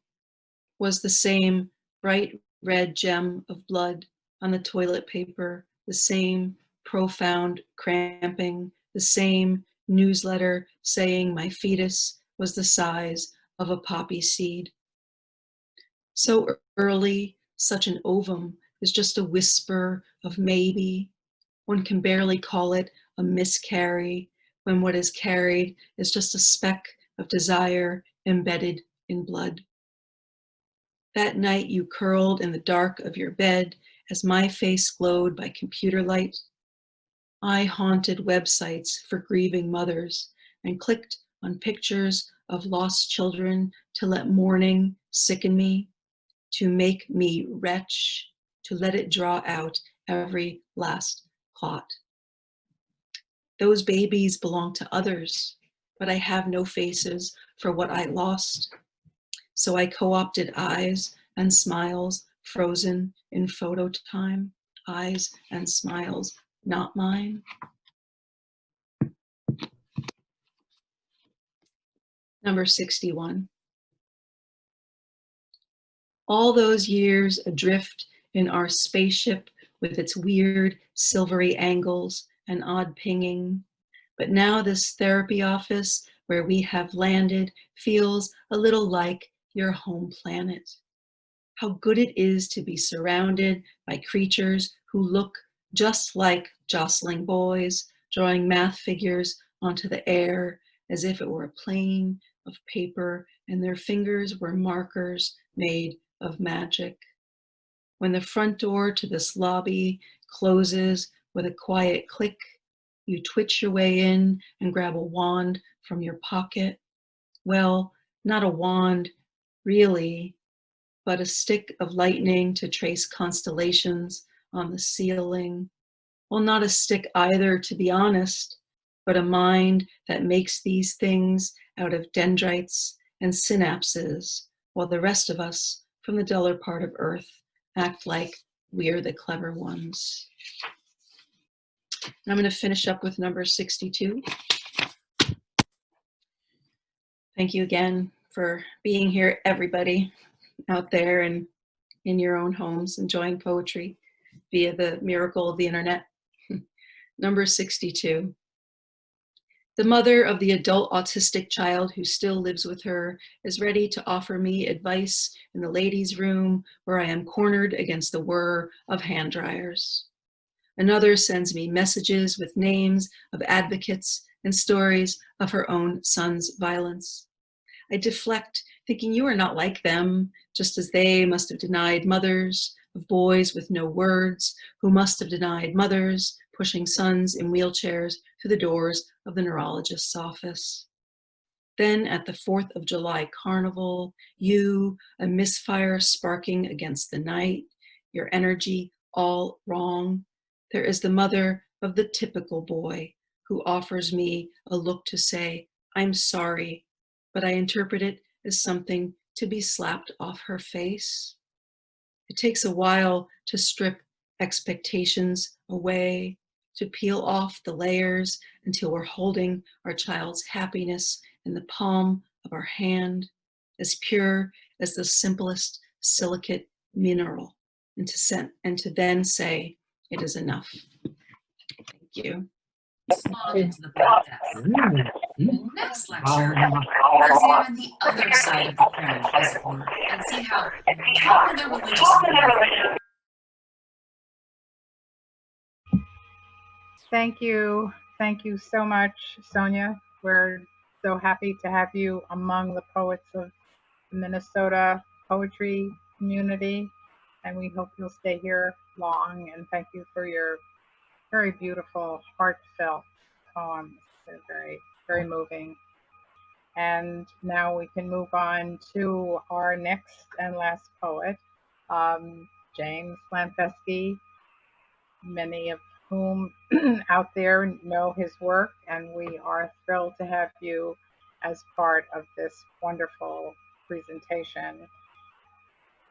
was the same bright red gem of blood on the toilet paper, the same profound cramping, the same newsletter saying my fetus was the size of a poppy seed. So early, such an ovum is just a whisper of maybe. One can barely call it a miscarry when what is carried is just a speck of desire embedded in blood. That night you curled in the dark of your bed as my face glowed by computer light. I haunted websites for grieving mothers and clicked on pictures of lost children to let mourning sicken me, to make me retch, to let it draw out every last clot. Those babies belong to others, but I have no faces for what I lost. So I co-opted eyes and smiles frozen in photo time, eyes and smiles not mine. Number 61. All those years adrift in our spaceship with its weird silvery angles and odd pinging. But now this therapy office where we have landed feels a little like your home planet. How good it is to be surrounded by creatures who look just like jostling boys, drawing math figures onto the air as if it were a plane of paper and their fingers were markers made of magic. When the front door to this lobby closes with a quiet click, you twitch your way in and grab a wand from your pocket. Well, not a wand, really, but a stick of lightning to trace constellations on the ceiling. Well, not a stick either, to be honest, but a mind that makes these things out of dendrites and synapses, while the rest of us from the duller part of Earth act like we're the clever ones. And I'm going to finish up with number 62. Thank you again for being here, everybody out there and in your own homes, enjoying poetry via the miracle of the internet. Number 62. The mother of the adult autistic child who still lives with her is ready to offer me advice in the ladies' room where I am cornered against the whir of hand dryers. Another sends me messages with names of advocates and stories of her own son's violence. I deflect, thinking you are not like them, just as they must have denied mothers of boys with no words, who must have denied mothers pushing sons in wheelchairs through the doors of the neurologist's office. Then at the 4th of July carnival, you, a misfire sparking against the night, your energy all wrong. There is the mother of the typical boy who offers me a look to say, I'm sorry, but I interpret it as something to be slapped off her face. It takes a while to strip expectations away, to peel off the layers until we're holding our child's happiness in the palm of our hand, as pure as the simplest silicate mineral, and to then say, it is enough. Thank you. Respond into the podcast. In the next lecture, we'll examine the other side of the coin, as it were, and see how counter-religious belief. Thank you. Thank you so much, Sonia. We're so happy to have you among the poets of the Minnesota poetry community, and we hope you'll stay here long. And thank you for your very beautiful, heartfelt poems. They're very, very moving. And now we can move on to our next and last poet, James Lenfestey, many of whom out there know his work, and we are thrilled to have you as part of this wonderful presentation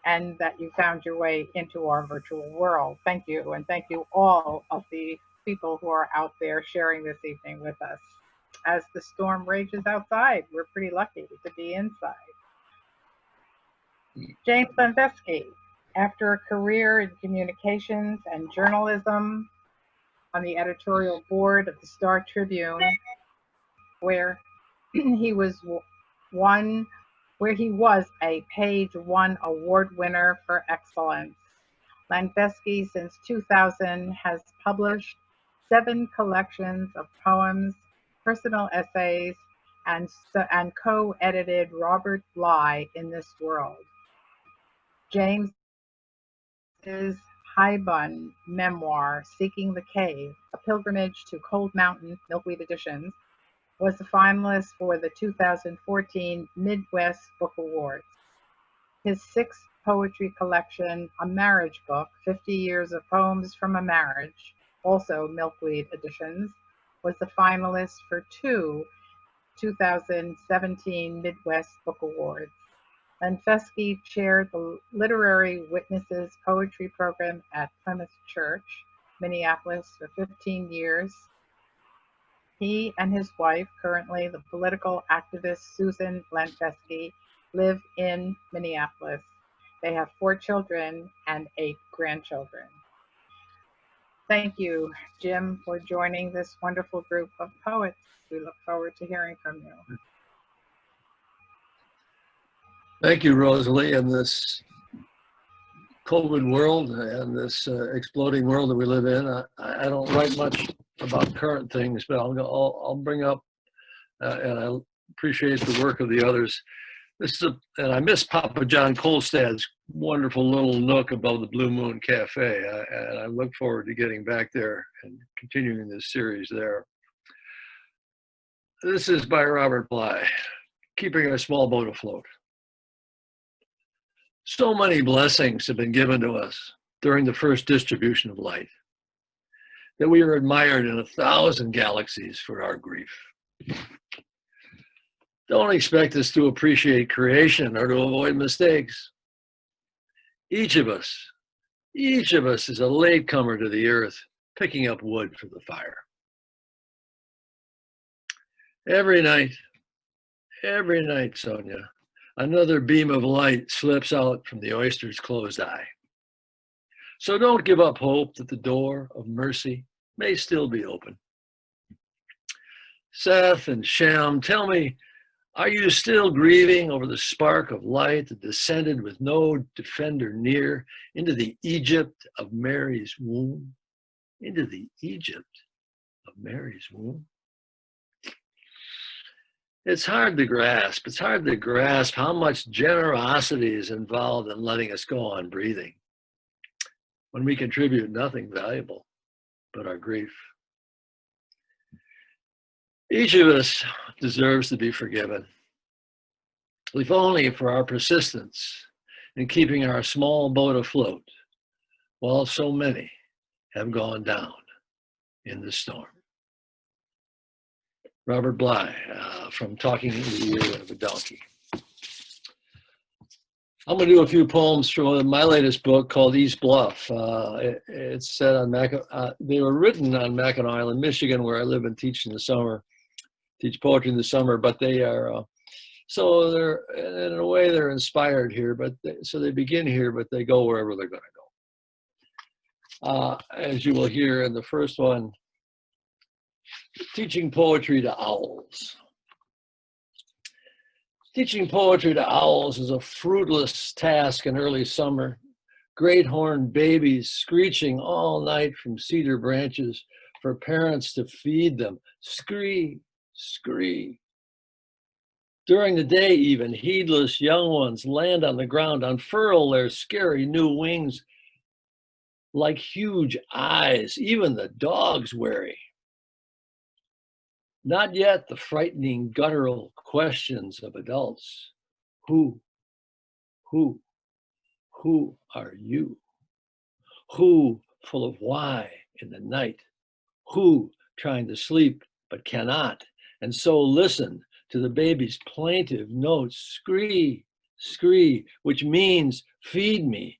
and that you found your way into our virtual world. Thank you, and thank you all of the people who are out there sharing this evening with us. As the storm rages outside, we're pretty lucky to be inside. James Lenfestey, after a career in communications and journalism on the editorial board of the Star Tribune, where he was one where he was a Page One award winner for excellence. Lenfestey, since 2000, has published 7 collections of poems, personal essays, and co-edited Robert Bly in This World. James's Haibun memoir, Seeking the Cave, A Pilgrimage to Cold Mountain, Milkweed Editions, was a finalist for the 2014 Midwest Book Awards. His 6th poetry collection, A Marriage Book, 50 Years of Poems from a Marriage, also Milkweed Editions, was the finalist for 2 2017 Midwest Book Awards. Lenfestey chaired the Literary Witnesses Poetry Program at Plymouth Church, Minneapolis, for 15 years. He and his wife, currently the political activist Susan Lenfestey, live in Minneapolis. They have 4 children and 8 grandchildren. Thank you, Jim, for joining this wonderful group of poets. We look forward to hearing from you. Thank you, Rosalie. In this COVID world and this exploding world that we live in, I don't write much about current things, but I'll bring up, and I appreciate the work of the others. And I miss Papa John Kolstad's wonderful little nook above the Blue Moon Cafe, and I look forward to getting back there and continuing this series there. This is by Robert Bly, Keeping Our Small Boat Afloat. So many blessings have been given to us during the first distribution of light that we are admired in 1,000 galaxies for our grief. Don't expect us to appreciate creation or to avoid mistakes. Each of us is a latecomer to the earth, picking up wood for the fire. Every night, Sonia, another beam of light slips out from the oyster's closed eye. So don't give up hope that the door of mercy may still be open. Seth and Shem, tell me, are you still grieving over the spark of light that descended with no defender near into the Egypt of Mary's womb? Into the Egypt of Mary's womb? It's hard to grasp. It's hard to grasp how much generosity is involved in letting us go on breathing when we contribute nothing valuable but our grief. Each of us deserves to be forgiven, if only for our persistence in keeping our small boat afloat while so many have gone down in the storm. Robert Bly, from Talking in the Ear of a Donkey. I'm going to do a few poems from my latest book called East Bluff. It's set on they were written on Mackinac Island, Michigan, where I live and teach in the summer, teach poetry in the summer. But they are so they're in a way they're inspired here, but so they begin here, but they go wherever they're going to go. As you will hear in the first one, teaching poetry to owls. Teaching poetry to owls is a fruitless task in early summer. Great horned babies screeching all night from cedar branches for parents to feed them. Scree, scree. During the day even, heedless young ones land on the ground, unfurl their scary new wings like huge eyes, even the dogs wary. Not yet the frightening guttural questions of adults. Who? Who are you? Who full of why in the night? Who trying to sleep but cannot? And so listen to the baby's plaintive notes, scree, scree, which means feed me,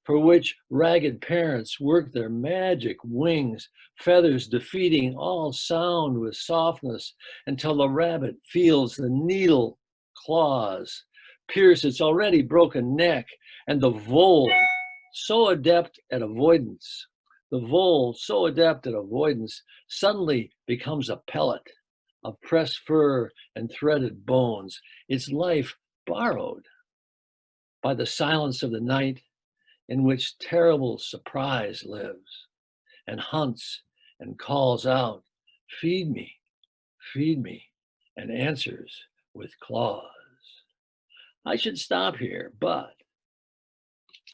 for which ragged parents work their magic wings, feathers defeating all sound with softness until the rabbit feels the needle claws pierce its already broken neck, and the vole so adept at avoidance, suddenly becomes a pellet of pressed fur and threaded bones, its life borrowed by the silence of the night in which terrible surprise lives and hunts and calls out, feed me, and answers with claws. I should stop here, but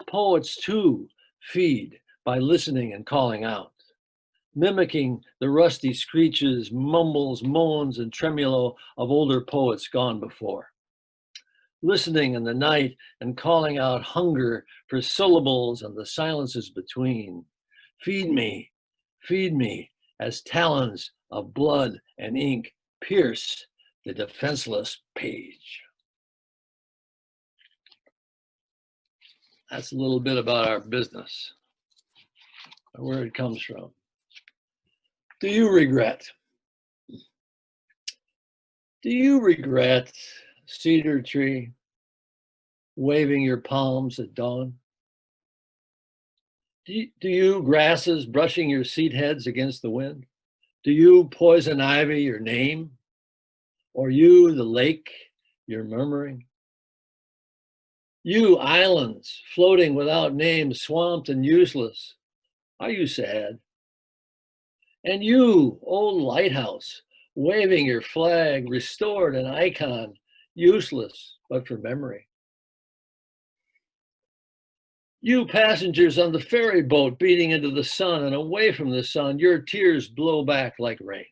poets too feed by listening and calling out, mimicking the rusty screeches, mumbles, moans, and tremulo of older poets gone before. Listening in the night and calling out hunger for syllables and the silences between. Feed me, as talons of blood and ink pierce the defenseless page. That's a little bit about our business, where it comes from. Do you regret? Do you regret, cedar tree, waving your palms at dawn? Do you, grasses, brushing your seat heads against the wind? Do you, poison ivy, your name? Or you, the lake, your murmuring? You, islands, floating without name, swamped and useless, are you sad? And you, old lighthouse, waving your flag, restored an icon, useless but for memory. You passengers on the ferry boat beating into the sun and away from the sun, your tears blow back like rain.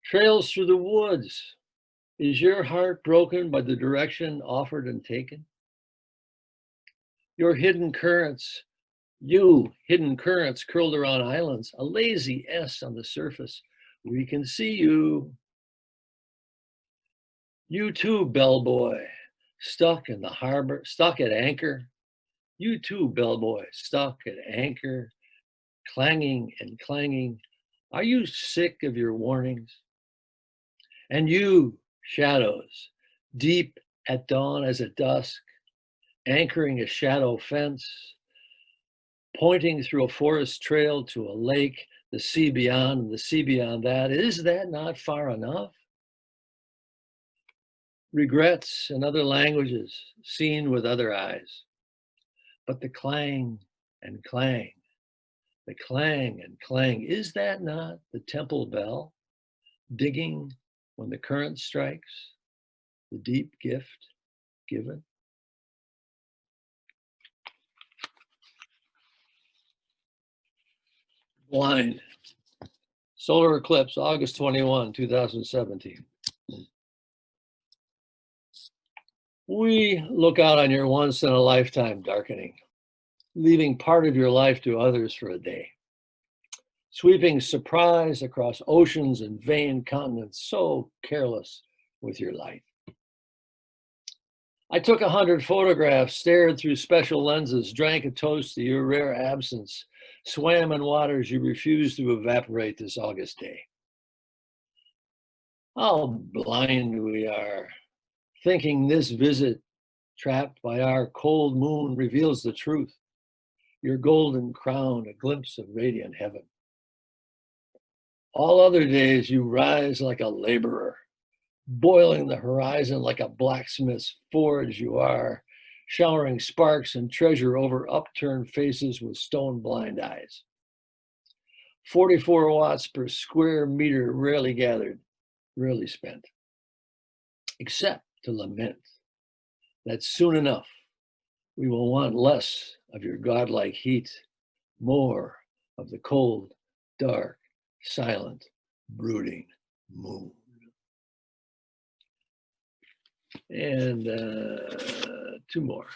Trails through the woods, is your heart broken by the direction offered and taken? Your hidden currents, you hidden currents curled around islands, a lazy S on the surface. We can see you. You too, bellboy, stuck in the harbor, stuck at anchor. You too, bellboy, stuck at anchor, clanging and clanging. Are you sick of your warnings? And you, shadows, deep at dawn as at dusk, anchoring a shadow fence, pointing through a forest trail to a lake, the sea beyond, and the sea beyond that. Is that not far enough? Regrets in other languages, seen with other eyes. But the clang and clang, the clang and clang, is that not the temple bell, digging when the current strikes, the deep gift given? Blind. Solar eclipse, August 21, 2017. We look out on your once in a lifetime darkening, leaving part of your life to others for a day. Sweeping surprise across oceans and vain continents, so careless with your light. I took 100 photographs, stared through special lenses, drank a toast to your rare absence, swam in waters you refused to evaporate this August day. How blind we are, thinking this visit, trapped by our cold moon, reveals the truth. Your golden crown, a glimpse of radiant heaven. All other days you rise like a laborer, boiling the horizon like a blacksmith's forge you are, showering sparks and treasure over upturned faces with stone blind eyes. 44 watts per square meter rarely gathered, rarely spent, except to lament that soon enough we will want less of your godlike heat, more of the cold, dark, silent, brooding moon. And 2 more.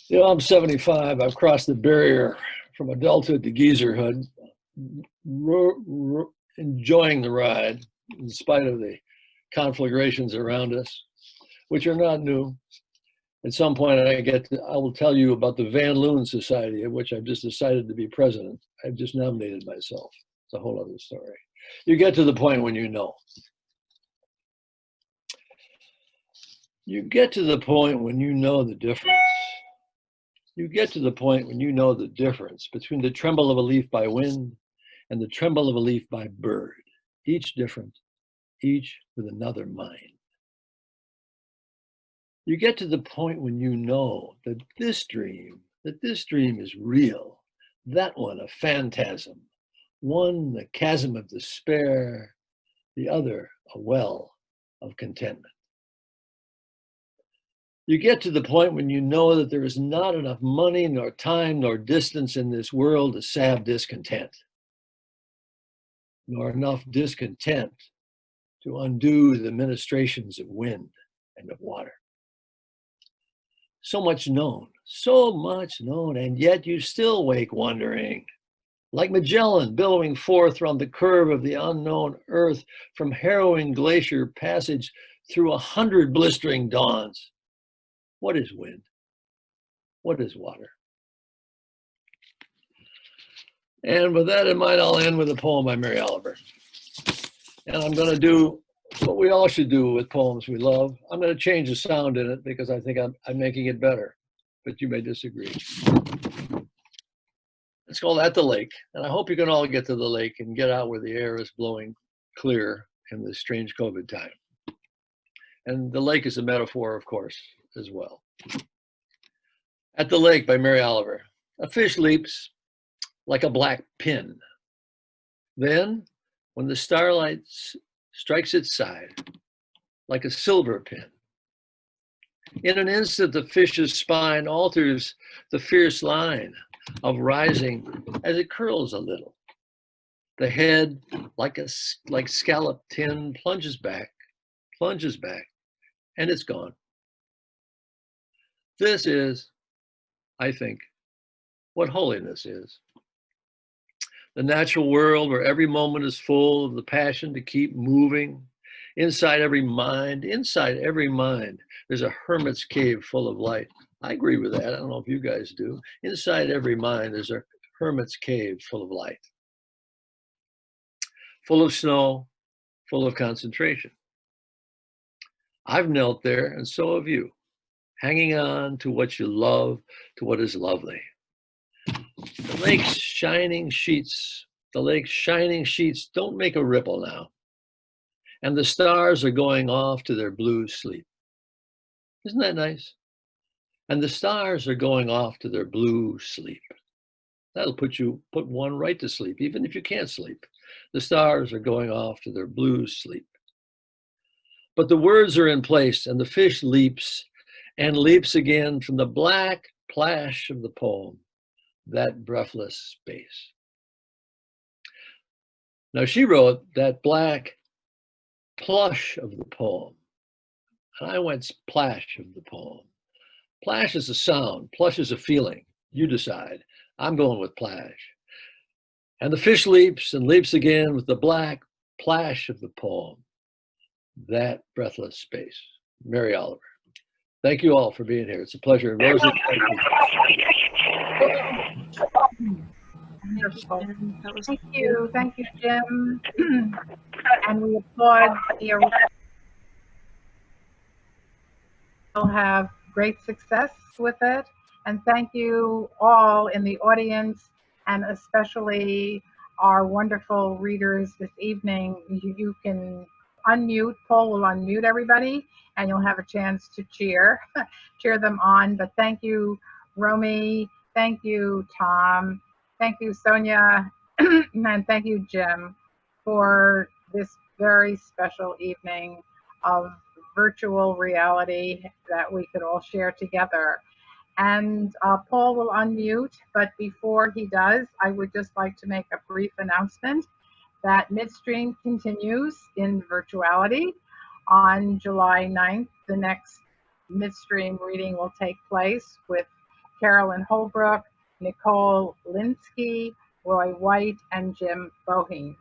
You know, I'm 75. I've crossed the barrier from adulthood to geezerhood, enjoying the ride in spite of the conflagrations around us, which are not new. At some point, I will tell you about the Van Loon Society, of which I've just decided to be president. I've just nominated myself. It's a whole other story. You get to the point when you know. You get to the point when you know the difference. You get to the point when you know the difference between the tremble of a leaf by wind and the tremble of a leaf by bird, each different, each with another mind. You get to the point when you know that this dream is real, that one a phantasm, one the chasm of despair, the other a well of contentment. You get to the point when you know that there is not enough money, nor time, nor distance in this world to salve discontent, nor enough discontent to undo the ministrations of wind and of water. So much known, and yet you still wake wondering, like Magellan billowing forth round the curve of the unknown earth from harrowing glacier passage through 100 blistering dawns. What is wind? What is water? And with that in mind, I'll end with a poem by Mary Oliver. And I'm going to do what we all should do with poems we love. I'm going to change the sound in it because I think I'm making it better, but you may disagree. It's called At the Lake, and I hope you can all get to the lake and get out where the air is blowing clear in this strange COVID time. And the lake is a metaphor, of course, as well. At the Lake by Mary Oliver. A fish leaps like a black pin. Then, when the starlight strikes its side, like a silver pin. In an instant, the fish's spine alters the fierce line of rising as it curls a little. The head, like scalloped tin, plunges back, and it's gone. This is, I think, what holiness is. The natural world where every moment is full of the passion to keep moving. Inside every mind, there's a hermit's cave full of light. I agree with that. I don't know if you guys do. Inside every mind, there's a hermit's cave full of light. Full of snow, full of concentration. I've knelt there, and so have you, hanging on to what you love, to what is lovely. The lake's shining sheets don't make a ripple now. And the stars are going off to their blue sleep. Isn't that nice? And the stars are going off to their blue sleep. That'll put one right to sleep, even if you can't sleep. The stars are going off to their blue sleep. But the words are in place, and the fish leaps and leaps again from the black plash of the poem, that breathless space. Now she wrote that black plush of the poem, and I went splash of the poem. Plash is a sound, plush is a feeling. You decide. I'm going with plash. And the fish leaps and leaps again with the black plash of the poem, that breathless space. Mary Oliver. Thank you all for being here. It's a pleasure. Rosie, thank you. Wonderful. Thank you, Jim. And we applaud the will have great success with it. And thank you all in the audience, and especially our wonderful readers this evening. You can unmute, Paul will unmute everybody, and you'll have a chance to cheer them on. But thank you, Romi. Thank you, Tom. Thank you, Sonia. And thank you, Jim, for this very special evening of virtual reality that we could all share together. And Paul will unmute, but before he does, I would just like to make a brief announcement that Midstream continues in virtuality. On July 9th, the next Midstream reading will take place with Carolyn Holbrook, Nicole Linsky, Roy White, and Jim Boheen.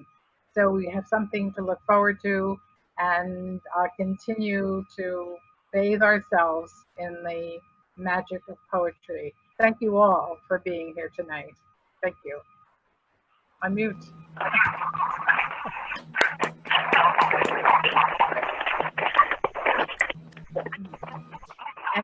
So we have something to look forward to and continue to bathe ourselves in the magic of poetry. Thank you all for being here tonight. Thank you. Unmute.